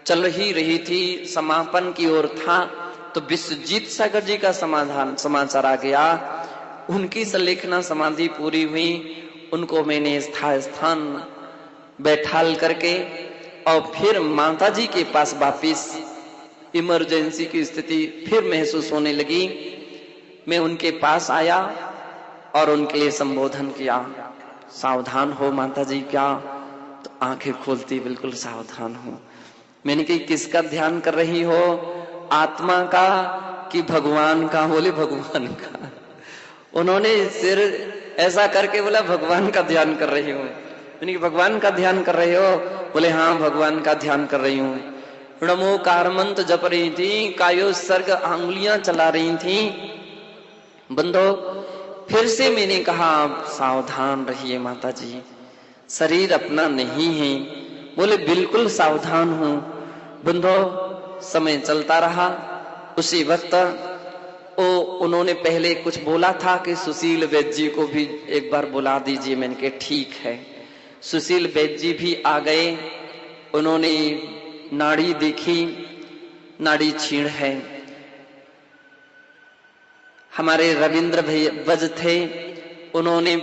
चल ही रही थी, समापन की ओर था, तो विश्वजीत सागर जी का समाचार आ गया। उनकी संलेखना समाधि पूरी हुई, उनको मैंने स्थान बैठाल करके और फिर माता जी के पास वापिस, इमरजेंसी की स्थिति फिर महसूस होने लगी। मैं उनके पास आया और उनके लिए संबोधन किया, सावधान हो माता जी। क्या? तो आंखें खोलती, बिल्कुल सावधान हो। मैंने कही किसका ध्यान कर रही हो, आत्मा का कि भगवान का? बोले भगवान का। उन्होंने सिर ऐसा करके बोला भगवान का ध्यान कर रही हूँ। मैंने कहा भगवान का ध्यान कर रहे हो? बोले हाँ भगवान का ध्यान कर रही हूँ। नमोकार मंत्र जप रही थी, कायो सर्ग आंगुलियां चला रही थी। बंधो, फिर से मैंने कहा आप सावधान रहिए माता जी, शरीर अपना नहीं है। बोले बिल्कुल सावधान हूं। बंधो, समय चलता रहा। उसी वक्त उन्होंने पहले कुछ बोला था कि सुशील वैद्य जी को भी एक बार बुला दीजिए। मैंने कहा ठीक है। सुशील वैद्य जी भी आ गए। उन्होंने नाड़ी देखी, नाड़ी छीण है। हमारे रविंद्र भज थे, उन्होंने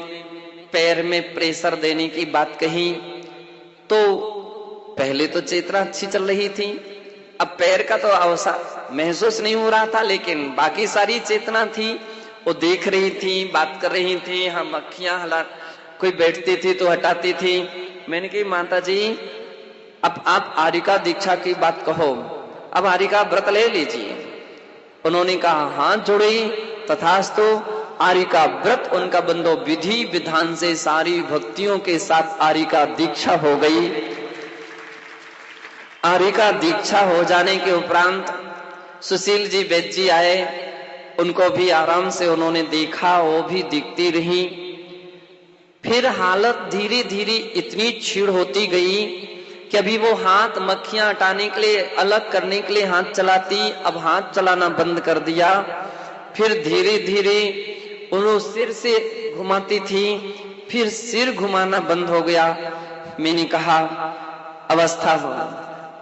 पैर में प्रेशर देने की बात कही। तो पहले तो चेतना अच्छी चल रही थी, अब पैर का तो अवसर महसूस नहीं हो रहा था, लेकिन बाकी सारी चेतना थी। वो देख रही थी, बात कर रही थी, हम अखियां हला, कोई बैठती थी तो हटाती थी। मैंने कही माता जी अब आप आरिका दीक्षा की बात कहो, अब आरिका व्रत ले लीजिए। उन्होंने कहा हाथ जोड़ी, तथास्तु। आरिका व्रत उनका बंदो विधि विधान से सारी भक्तियों के साथ आरिका दीक्षा हो गई। आरिका दीक्षा हो जाने के उपरांत सुशील जी वैद्य जी आए, उनको भी आराम से उन्होंने देखा, वो भी दिखती रही। फिर हालत धीरे धीरे इतनी छीड़ होती गई कि अभी वो हाथ मक्खियां हटाने के लिए, अलग करने के लिए हाथ चलाती, अब हाथ चलाना बंद कर दिया। फिर धीरे धीरे उन्होंने सिर से घुमाती थी, फिर सिर घुमाना बंद हो गया। मैंने कहा अवस्था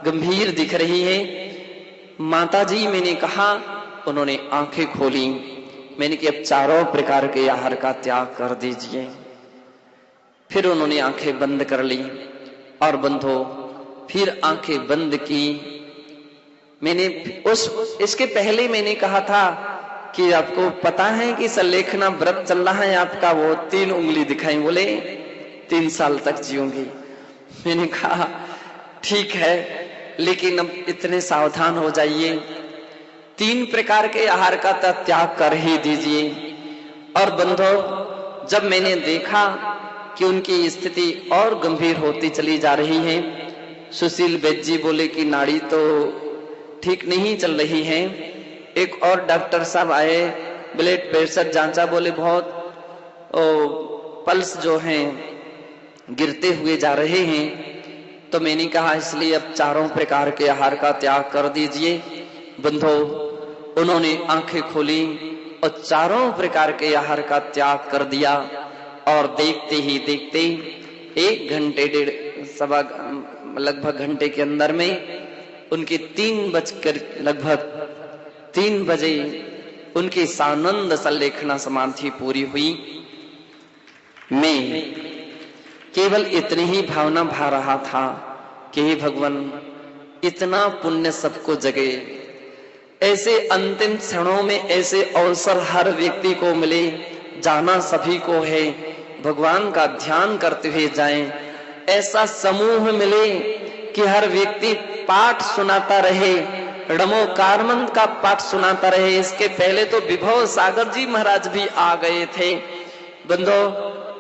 गंभीर दिख रही है माता जी। मैंने कहा, उन्होंने आंखें खोली। मैंने कहा अब चारों प्रकार के आहार का त्याग कर दीजिए। फिर उन्होंने आंखें बंद कर ली और बंधो फिर आंखें बंद की। मैंने इसके पहले मैंने कहा था कि आपको पता है कि संलेखना व्रत चल रहा है आपका, वो 3 उंगली दिखाई। बोले 3 साल तक जीऊंगी। मैंने कहा ठीक है, लेकिन अब इतने सावधान हो जाइए, 3 प्रकार के आहार का त्याग कर ही दीजिए। और बंधो, जब मैंने देखा कि उनकी स्थिति और गंभीर होती चली जा रही है, सुशील वैद्य जी बोले कि नाड़ी तो ठीक नहीं चल रही है। एक और डॉक्टर साहब आए, ब्लड प्रेशर जांचा, बोले बहुत पल्स जो हैं गिरते हुए जा रहे हैं। तो मैंने कहा इसलिए अब चारों प्रकार के आहार का त्याग कर दीजिए। बंधो, उन्होंने आंखें खोली और चारों प्रकार के आहार का त्याग कर दिया। और देखते ही देखते 1 घंटे 1.5 लगभग घंटे के अंदर में उनकी 3 बजे उनकी सानंद संलेखना समाधि पूरी हुई। मैं केवल इतनी ही भावना भा रहा था कि हे भगवान, इतना पुण्य सबको जगे, ऐसे अंतिम क्षणों में ऐसे अवसर हर व्यक्ति को मिले, जाना सभी को है, भगवान का ध्यान करते हुए जाएं। ऐसा समूह मिले कि हर व्यक्ति पाठ सुनाता रहे, नमोकार मंत्र का पाठ सुनाता रहे। इसके पहले तो विभव सागर जी महाराज भी आ गए थे। बंधो,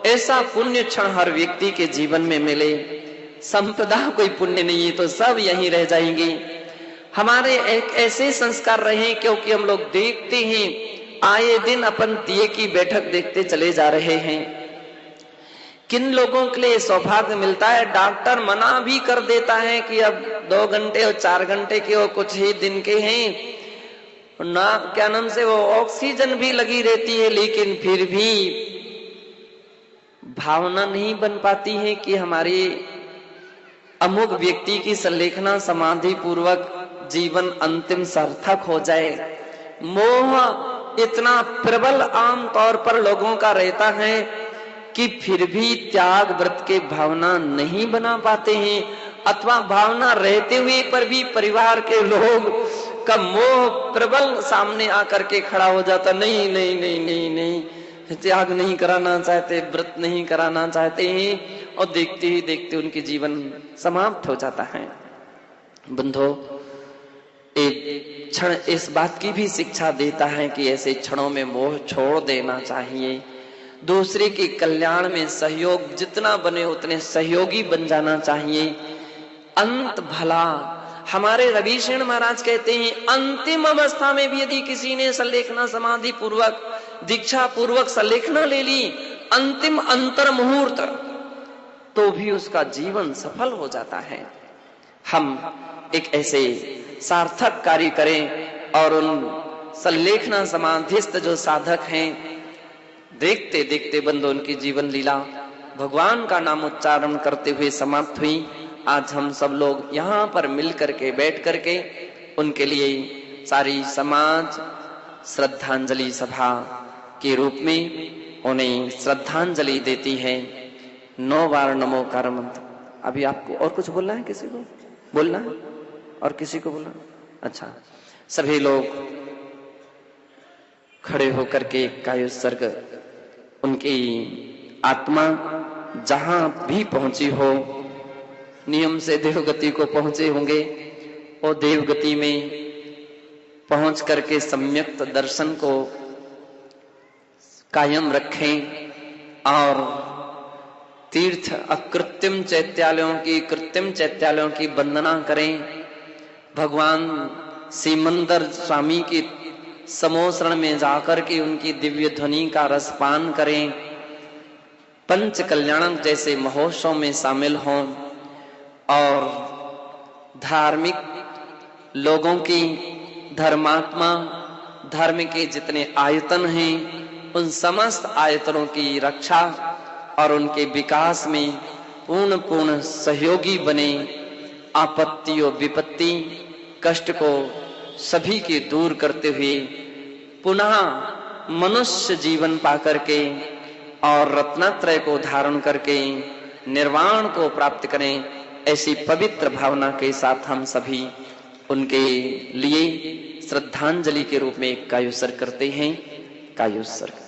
ऐसा पुण्य क्षण हर व्यक्ति के जीवन में मिले। संपदा कोई पुण्य नहीं है तो सब यहीं रह जाएंगे। हमारे एक ऐसे संस्कार रहे, क्योंकि हम लोग देखते हैं, आए दिन अपन दिए की बैठक देखते चले जा रहे हैं। किन लोगों के लिए सौभाग्य मिलता है, डॉक्टर मना भी कर देता है कि अब 2 घंटे और 4 घंटे के और कुछ ही दिन के हैं ना, क्या नाम से वो ऑक्सीजन भी लगी रहती है, लेकिन फिर भी भावना नहीं बन पाती है कि हमारे अमुक व्यक्ति की संलेखना समाधि पूर्वक जीवन अंतिम सार्थक हो जाए। मोह इतना प्रबल आम तौर पर लोगों का रहता है कि फिर भी त्याग व्रत के भावना नहीं बना पाते हैं, अथवा भावना रहते हुए पर भी परिवार के लोग का मोह प्रबल सामने आकर के खड़ा हो जाता, नहीं नहीं नहीं नहीं नहीं, त्याग नहीं कराना चाहते, व्रत नहीं कराना चाहते हैं, और देखते ही देखते उनके जीवन समाप्त हो जाता है। बंधो, एक क्षण इस बात की भी शिक्षा देता है कि ऐसे क्षणों में मोह छोड़ देना चाहिए। दूसरे के कल्याण में सहयोग जितना बने उतने सहयोगी बन जाना चाहिए। अंत भला, हमारे रविशरण महाराज कहते हैं, अंतिम अवस्था में भी यदि किसी ने संलेखना समाधि पूर्वक दीक्षा पूर्वक संलेखना ले ली, अंतिम अंतर मुहूर्त, तो भी उसका जीवन सफल हो जाता है। हम एक ऐसे सार्थक कार्य करें और उन संलेखना समाधिस्थ जो साधक हैं, देखते देखते बंधु उनकी जीवन लीला भगवान का नाम उच्चारण करते हुए समाप्त हुई। आज हम सब लोग यहाँ पर मिल करके बैठ करके उनके लिए सारी समाज श्रद्धांजलि सभा के रूप में उन्हें श्रद्धांजलि देती है। 9 बार नमोकार मंत्र। अभी आपको और कुछ बोलना है? किसी को बोलना है? और किसी को बोलना? अच्छा, सभी लोग खड़े होकर के कायोत्सर्ग उनकी आत्मा जहां भी पहुंची हो, नियम से देवगति को पहुंचे होंगे, और देवगति में पहुंच करके सम्यक दर्शन को कायम रखें और तीर्थ अकृत्रिम चैत्यालयों की कृत्रिम चैत्यालयों की वंदना करें। भगवान सीमंदर स्वामी की समोसरण में जाकर के उनकी दिव्य ध्वनि का रसपान करें। पंच कल्याण जैसे महोत्सव में शामिल हों और धार्मिक लोगों की, धर्मात्मा धर्म के जितने आयतन हैं, उन समस्त आयतनों की रक्षा और उनके विकास में पूर्ण सहयोगी बने। आपत्ति और विपत्ति कष्ट को सभी के दूर करते हुए पुनः मनुष्य जीवन पाकर के और रत्नत्रय को धारण करके निर्वाण को प्राप्त करें, ऐसी पवित्र भावना के साथ हम सभी उनके लिए श्रद्धांजलि के रूप में एक कायोत्सर्ग करते हैं। कायोत्सर्ग।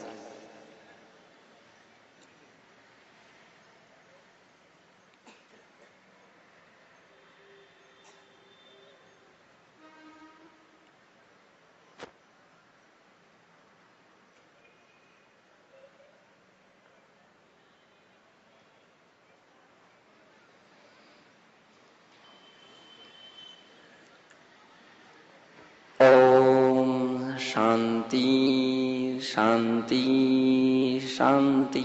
ओम शांति शांति शांति।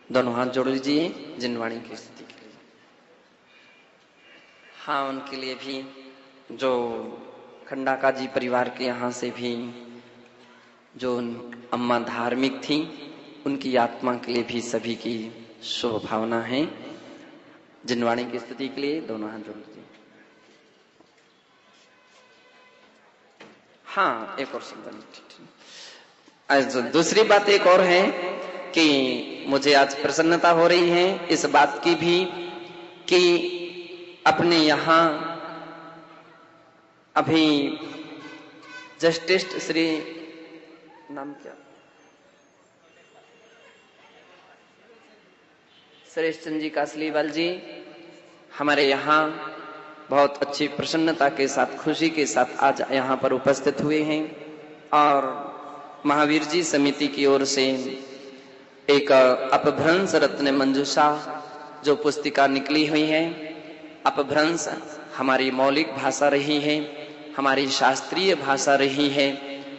दोनों हाथ जोड़ लीजिए जिनवाणी की स्थिति के लिए। हाँ, उनके लिए भी, जो खंडाका जी परिवार के यहाँ से भी जो अम्मा धार्मिक थी, उनकी आत्मा के लिए भी सभी की शुभ भावना है। जिनवाणी की स्थिति के लिए दोनों हाथ जोड़ लीजिए। हाँ, एक और आज दूसरी बात एक और है कि मुझे आज प्रसन्नता हो रही है इस बात की भी कि अपने यहाँ अभी जस्टिस श्री, नाम क्या, सुरेश चंद्र जी कासलीवाल जी हमारे यहाँ बहुत अच्छी प्रसन्नता के साथ, खुशी के साथ आज यहाँ पर उपस्थित हुए हैं। और महावीर जी समिति की ओर से एक अपभ्रंश रत्न मंजूषा जो पुस्तिका निकली हुई है। अपभ्रंश हमारी मौलिक भाषा रही है, हमारी शास्त्रीय भाषा रही है।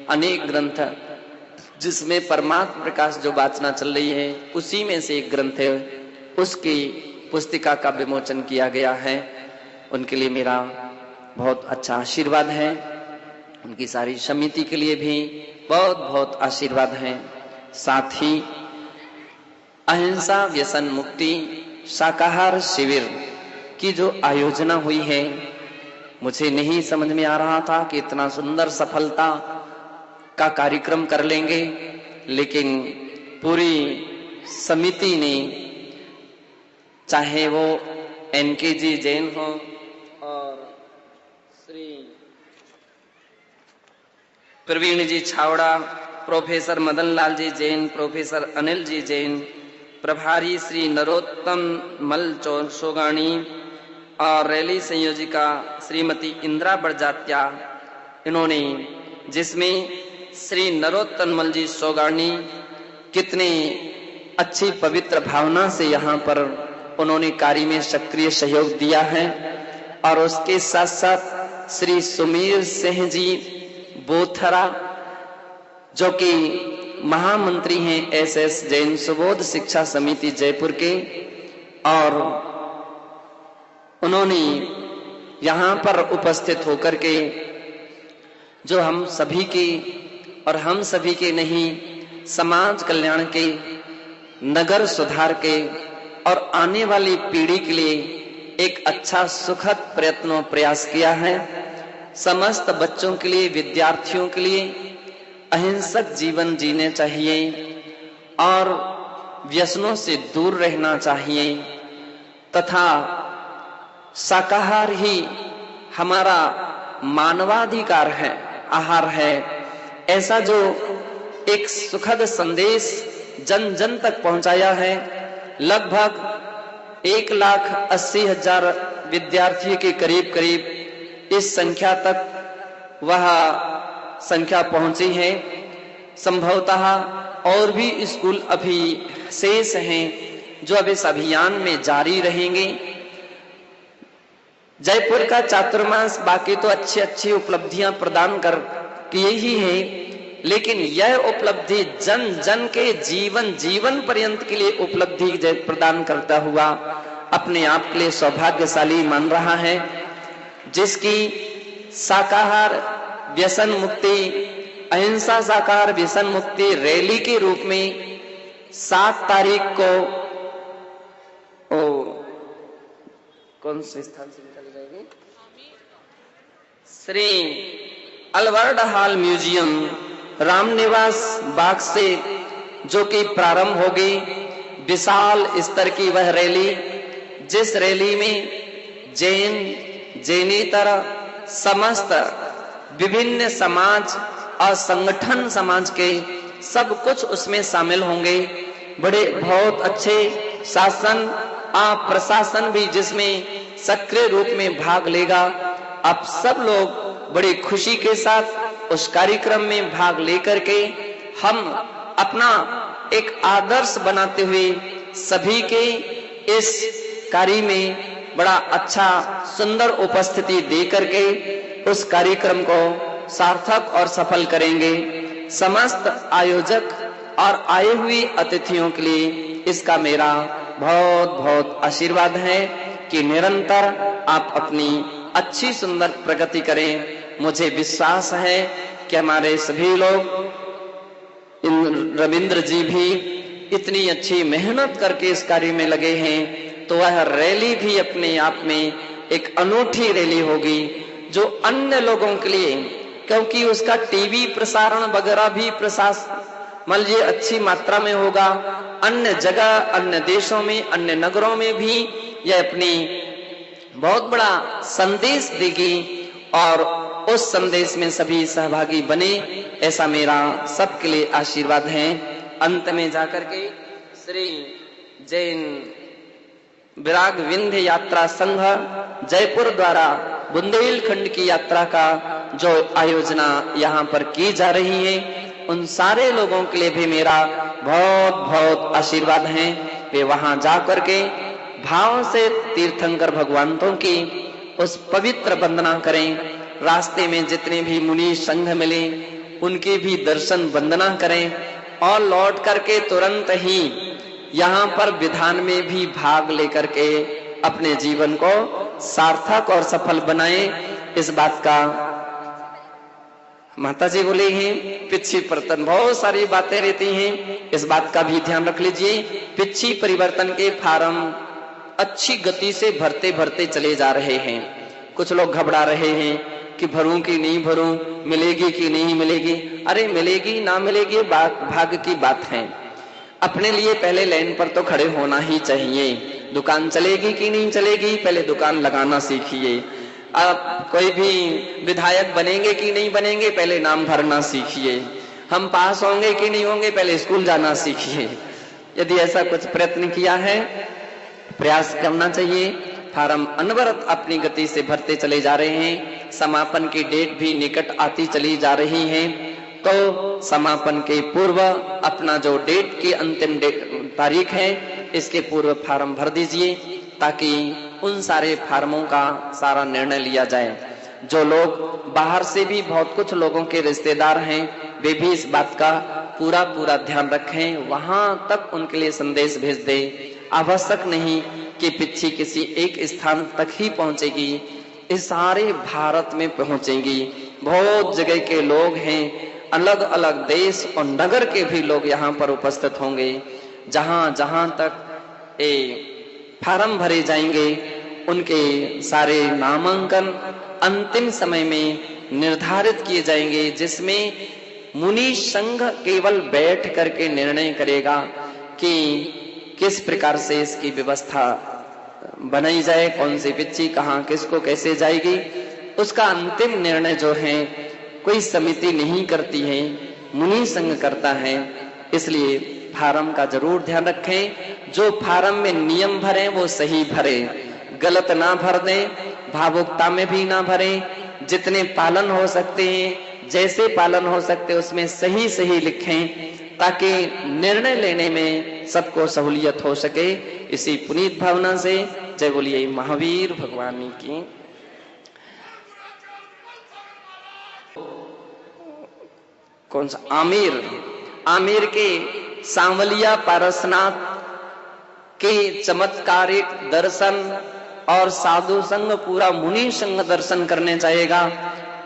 अनेक ग्रंथ जिसमें परमात्म प्रकाश जो वाचना चल रही है, उसी में से एक ग्रंथ है, उसकी पुस्तिका का विमोचन किया गया है। उनके लिए मेरा बहुत अच्छा आशीर्वाद है। उनकी सारी समिति के लिए भी बहुत बहुत आशीर्वाद हैं। साथ ही अहिंसा व्यसन मुक्ति शाकाहार शिविर की जो आयोजना हुई है, मुझे नहीं समझ में आ रहा था कि इतना सुंदर सफलता का कार्यक्रम कर लेंगे, लेकिन पूरी समिति ने, चाहे वो एनकेजी जैन हो और श्री प्रवीण जी छावड़ा, प्रोफेसर मदन लाल जी जैन, प्रोफेसर अनिल जी जैन, प्रभारी श्री नरोत्तम मल सोगाणी और रैली संयोजिका श्रीमती इंदिरा बड़जात्या, इन्होंने, जिसमें श्री नरोत्तम मल जी सोगाणी कितने अच्छी पवित्र भावना से यहाँ पर उन्होंने कार्य में सक्रिय सहयोग दिया है, और उसके साथ साथ श्री सुमीर सिंह जी बोथरा जो कि महामंत्री हैं एसएस जैन सुबोध शिक्षा समिति जयपुर के, और उन्होंने यहाँ पर उपस्थित होकर के जो हम सभी के और हम सभी के नहीं, समाज कल्याण के, नगर सुधार के और आने वाली पीढ़ी के लिए एक अच्छा सुखद प्रयत्न और प्रयास किया है। समस्त बच्चों के लिए, विद्यार्थियों के लिए अहिंसक जीवन जीने चाहिए और व्यसनों से दूर रहना चाहिए, तथा शाकाहार ही हमारा मानवाधिकार है, आहार है। ऐसा जो एक सुखद संदेश जन जन तक पहुंचाया है, लगभग 1,80,000 विद्यार्थियों के करीब करीब इस संख्या तक वह संख्या पहुंची है। संभवतः और भी स्कूल अभी शेष हैं जो अब इस अभियान में जारी रहेंगे। जयपुर का चातुर्मास बाकी तो अच्छी अच्छी उपलब्धियां प्रदान कर किए ही है, लेकिन यह उपलब्धि जन जन के जीवन पर्यंत के लिए उपलब्धि प्रदान करता हुआ अपने आप के लिए सौभाग्यशाली मान रहा है, जिसकी शाकाहार व्यसन मुक्ति, अहिंसा शाकाहार व्यसन मुक्ति रैली के रूप में 7 तारीख को कौन से स्थान से निकल जाएगी, Shri Albert Hall museum Ramniwas Bagh से जो कि प्रारंभ होगी विशाल स्तर की वह रैली, जिस रैली में जैनेतर समस्त विभिन्न समाज और संगठन समाज के सब कुछ उसमें शामिल होंगे। बड़े बहुत अच्छे शासन प्रशासन भी जिसमें सक्रिय रूप में भाग लेगा। आप सब लोग बड़ी खुशी के साथ उस कार्यक्रम में भाग लेकर के हम अपना एक आदर्श बनाते हुए सभी के इस कार्य में बड़ा अच्छा सुंदर उपस्थिति दे करके उस कार्यक्रम को सार्थक और सफल करेंगे। समस्त आयोजक और आए हुए अतिथियों के लिए इसका मेरा बहुत बहुत आशीर्वाद है कि निरंतर आप अपनी अच्छी सुंदर प्रगति करें। मुझे विश्वास है कि हमारे सभी लोग, रविंद्र जी भी इतनी अच्छी मेहनत करके इस कार्य में लगे हैं, तो वह रैली भी अपने आप में एक अनूठी रैली होगी जो अन्य लोगों के लिए, क्योंकि उसका टीवी प्रसारण वगैरह भी मान लीजिए अच्छी मात्रा में होगा, अन्य जगह, अन्य देशों में, अन्य नगरों में भी यह अपनी बहुत बड़ा संदेश देगी और उस संदेश में सभी सहभागी बने, ऐसा मेरा सबके लिए आशीर्वाद है। अंत में जाकर के श्री जैन विराग विंध्य यात्रा संघ जयपुर द्वारा बुंदेलखंड की यात्रा का जो आयोजना यहाँ पर की जा रही है, उन सारे लोगों के लिए भी मेरा बहुत बहुत आशीर्वाद है। वे वहां जाकर के भाव से तीर्थंकर भगवंतों की उस पवित्र वंदना करें। रास्ते में जितने भी मुनि संघ मिले उनकी भी दर्शन वंदना करें और लौट करके तुरंत ही यहाँ पर विधान में भी भाग लेकर के अपने जीवन को सार्थक और सफल बनाएं। इस बात का माता जी बोले हैं पिछी परिवर्तन, बहुत सारी बातें रहती हैं, इस बात का भी ध्यान रख लीजिए। पिछी परिवर्तन के फार्म अच्छी गति से भरते भरते चले जा रहे हैं। कुछ लोग घबरा रहे हैं कि भरूं कि नहीं भरूं, मिलेगी कि नहीं मिलेगी। अरे मिलेगी ना मिलेगी भाग्य की बात है। अपने लिए पहले लाइन पर तो खड़े होना ही चाहिए। दुकान चलेगी कि नहीं चलेगी, पहले दुकान लगाना सीखिए। आप कोई भी विधायक बनेंगे कि नहीं बनेंगे, पहले नाम भरना सीखिए। हम पास होंगे कि नहीं होंगे, पहले स्कूल जाना सीखिए। यदि ऐसा कुछ प्रयत्न किया है, प्रयास करना चाहिए। फार्म अनवरत अपनी गति से भरते चले जा रहे हैं। समापन की डेट भी निकट आती चली जा रही है, तो समापन के पूर्व अपना जो डेट की अंतिम तारीख है, इसके पूर्व फार्म भर दीजिए, ताकि उन सारे फार्मों का सारा निर्णय लिया जाए। जो लोग बाहर से भी बहुत कुछ लोगों के रिश्तेदार हैं, वे भी इस बात का पूरा पूरा ध्यान रखें, वहां तक उनके लिए संदेश भेज दे। आवश्यक नहीं कि पिछी किसी एक स्थान तक ही पहुंचेगी, इस सारे भारत में पहुंचेगी। बहुत जगह के लोग हैं, अलग अलग देश और नगर के भी लोग यहाँ पर उपस्थित होंगे। जहां जहां तक फार्म भरे जाएंगे, उनके सारे नामांकन अंतिम समय में निर्धारित किए जाएंगे, जिसमें मुनि संघ केवल बैठ करके निर्णय करेगा कि किस प्रकार से इसकी व्यवस्था बनाई जाए, कौन सी पिच्ची कहाँ किसको कैसे जाएगी। उसका अंतिम निर्णय जो है कोई समिति नहीं करती है, मुनि संघ करता है। इसलिए फार्म का जरूर ध्यान रखें। जो फार्म में नियम भरे वो सही भरे, गलत ना भर दें, भावुकता में भी ना भरें। जितने पालन हो सकते हैं, जैसे पालन हो सकते उसमें सही सही लिखें, ताकि निर्णय लेने में सबको सहूलियत हो सके। इसी पुनीत भावना से जय बोलिए महावीर भगवान की। कौन सा आमिर के सांवलिया पारसनाथ के चमत्कारिक दर्शन और साधु संग पूरा मुनि संग दर्शन करने जाएगा।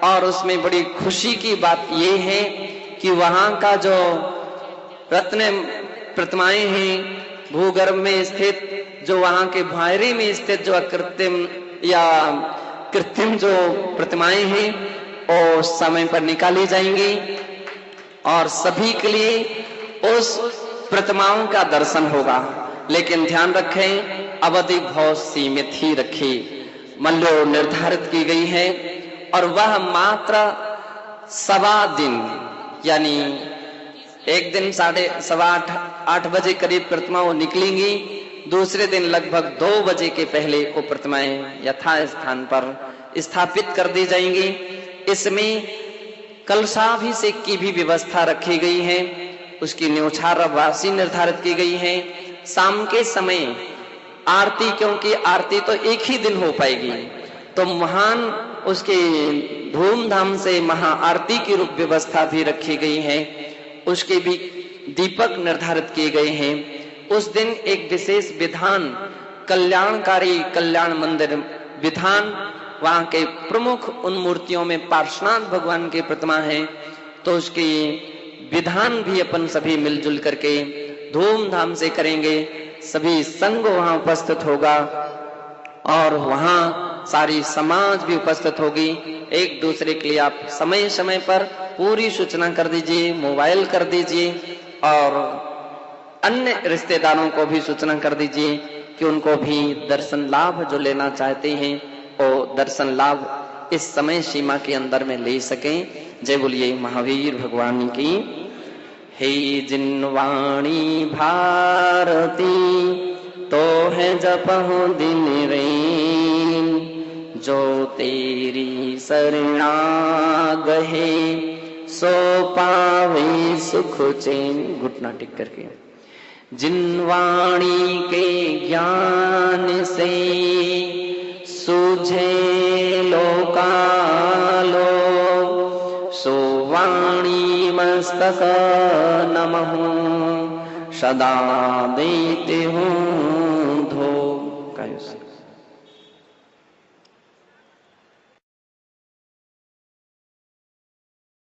और उसमें बड़ी खुशी की बात ये है कि वहां का जो रत्न प्रतिमाएं हैं, भूगर्भ में स्थित जो वहां के भायरी में स्थित जो अकृत्रिम या कृत्रिम जो प्रतिमाएं हैं, वो समय पर निकाली जाएंगी और सभी के लिए उस प्रतिमाओं का दर्शन होगा। लेकिन ध्यान रखें, अवधि बहुत सीमित ही रखी, मूल्य निर्धारित की गई है और वह मात्र 1.25 दिन, यानी एक दिन 7:15-8 बजे करीब प्रतिमा वो निकलेंगी। दूसरे दिन लगभग 2 बजे के पहले वो प्रतिमाएं यथा स्थान पर स्थापित कर दी जाएंगी। इसमें कलशाभिषेक की भी व्यवस्था रखी गई है, उसकी न्यौछावर राशि निर्धारित की गई है। शाम के समय आरती, क्योंकि आरती तो एक ही दिन हो पाएगी, तो महान उसके धूमधाम से महा आरती की रूप व्यवस्था भी रखी गई है। उसके भी दीपक निर्धारित किए गए हैं। उस दिन एक विशेष विधान, कल्याणकारी कल्याण मंदिर विधान, वहां के प्रमुख उन मूर्तियों में पार्श्वनाथ भगवान की प्रतिमा है, तो उसकी विधान भी अपन सभी मिलजुल करके धूमधाम से करेंगे। सभी संघ वहां उपस्थित होगा और वहां सारी समाज भी उपस्थित होगी। एक दूसरे के लिए आप समय समय पर पूरी सूचना कर दीजिए, मोबाइल कर दीजिए और अन्य रिश्तेदारों को भी सूचना कर दीजिए कि उनको भी दर्शन लाभ जो लेना चाहते हैं वो दर्शन लाभ इस समय सीमा के अंदर में ले सकें। जय बोलिए महावीर भगवान की। हे जिनवाणी भारती तो है जपहु दिन रैन, जो तेरी शरणा गहे सो पावे सुख चैन। घुटना टिक करके। जिनवाणी के ज्ञान से सूझे लोकालो, सो वाणी मस्तक नमः सदा देते हूँ धो।